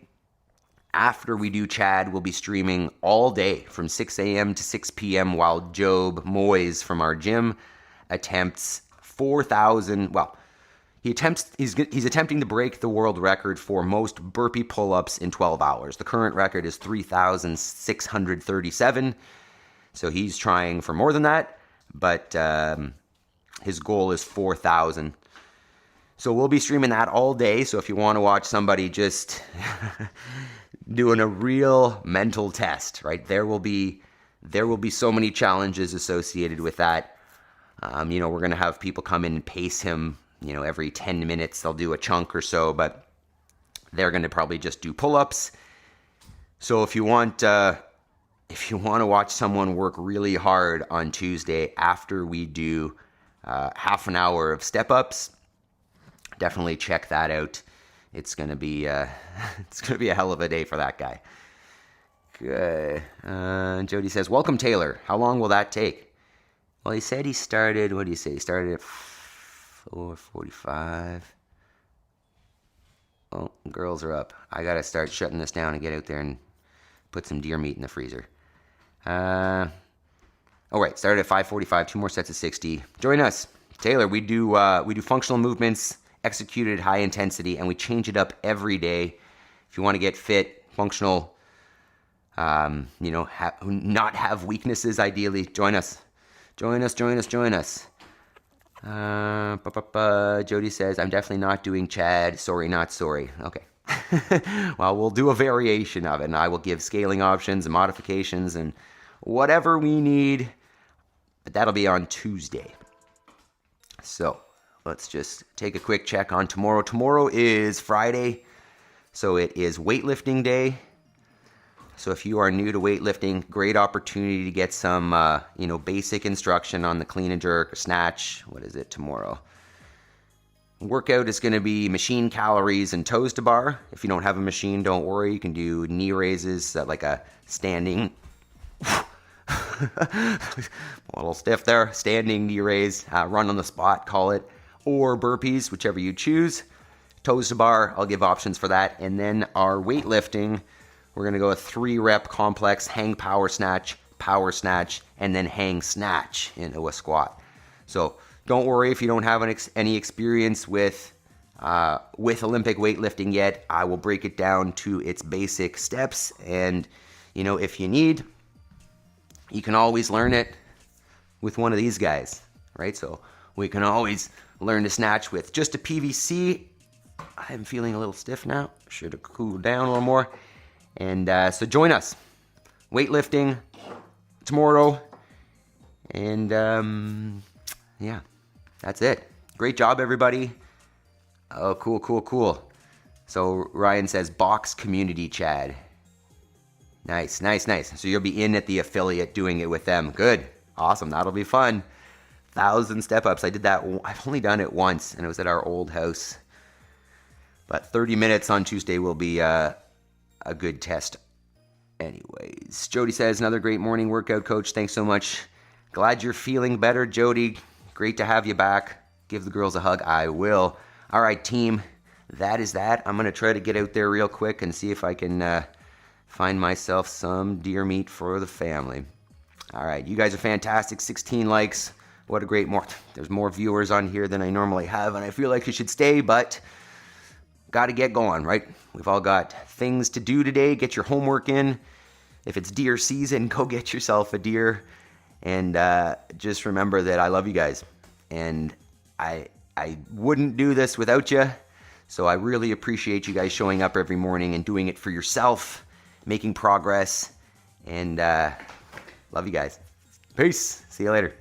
after we do Chad, we'll be streaming all day from 6 a.m. to 6 p.m. while Job Moyes from our gym attempts 4,000. Well, he's attempting to break the world record for most burpee pull-ups in 12 hours. The current record is 3,637. So he's trying for more than that, but his goal is 4,000. So we'll be streaming that all day. So if you want to watch somebody just doing a real mental test, right? There will be so many challenges associated with that. We're going to have people come in and pace him, every 10 minutes they'll do a chunk or so, but they're going to probably just do pull-ups. So if you want to watch someone work really hard on Tuesday after we do half an hour of step-ups, definitely check that out. It's gonna be a hell of a day for that guy. Good. Jody says, "Welcome, Taylor. How long will that take?" Well, he said he started. What do you say? He started at 4:45. Oh, girls are up. I gotta start shutting this down and get out there and put some deer meat in the freezer. All right. Started at 5:45. 2 more sets of 60. Join us, Taylor. We do functional movements executed at high intensity, and we change it up every day. If you want to get fit, functional, not have weaknesses, ideally, join us. Join us. Jody says, "I'm definitely not doing Chad. Sorry, not sorry." Okay. Well, we'll do a variation of it, and I will give scaling options and modifications and whatever we need, but that'll be on Tuesday. So let's just take a quick check on tomorrow. Tomorrow is Friday, so it is weightlifting day. So if you are new to weightlifting, great opportunity to get some, basic instruction on the clean and jerk, or snatch. What is it tomorrow? Workout is going to be machine calories and toes to bar. If you don't have a machine, don't worry. You can do knee raises, like a standing, a little stiff there, standing knee raise, run on the spot, call it, or burpees, whichever you choose. Toes to bar, I'll give options for that. And then our weightlifting, we're going to go a 3-rep complex hang power snatch, and then hang snatch into a squat. So don't worry if you don't have any experience with Olympic weightlifting yet. I will break it down to its basic steps, and if you need, you can always learn it with one of these guys, right? So we can always learn to snatch with just a PVC. I'm feeling a little stiff now. Should have cooled down a little more. And so join us. Weightlifting tomorrow. And that's it. Great job, everybody. Oh, cool. So Ryan says, box community Chad. Nice. So you'll be in at the affiliate doing it with them. Good. Awesome. That'll be fun. 1,000 step-ups. I did that. I've only done it once, and it was at our old house. But 30 minutes on Tuesday will be a good test. Anyways, Jody says, another great morning workout, coach. Thanks so much. Glad you're feeling better, Jody. Great to have you back. Give the girls a hug. I will. All right, team. That is that. I'm going to try to get out there real quick and see if I can find myself some deer meat for the family. All right, you guys are fantastic. 16 likes. What a great there's more viewers on here than I normally have, and I feel like you should stay, but got to get going, right? We've all got things to do today. Get your homework in. If it's deer season, go get yourself a deer. And just remember that I love you guys. And I wouldn't do this without you. So I really appreciate you guys showing up every morning and doing it for yourself, making progress. And love you guys. Peace. See you later.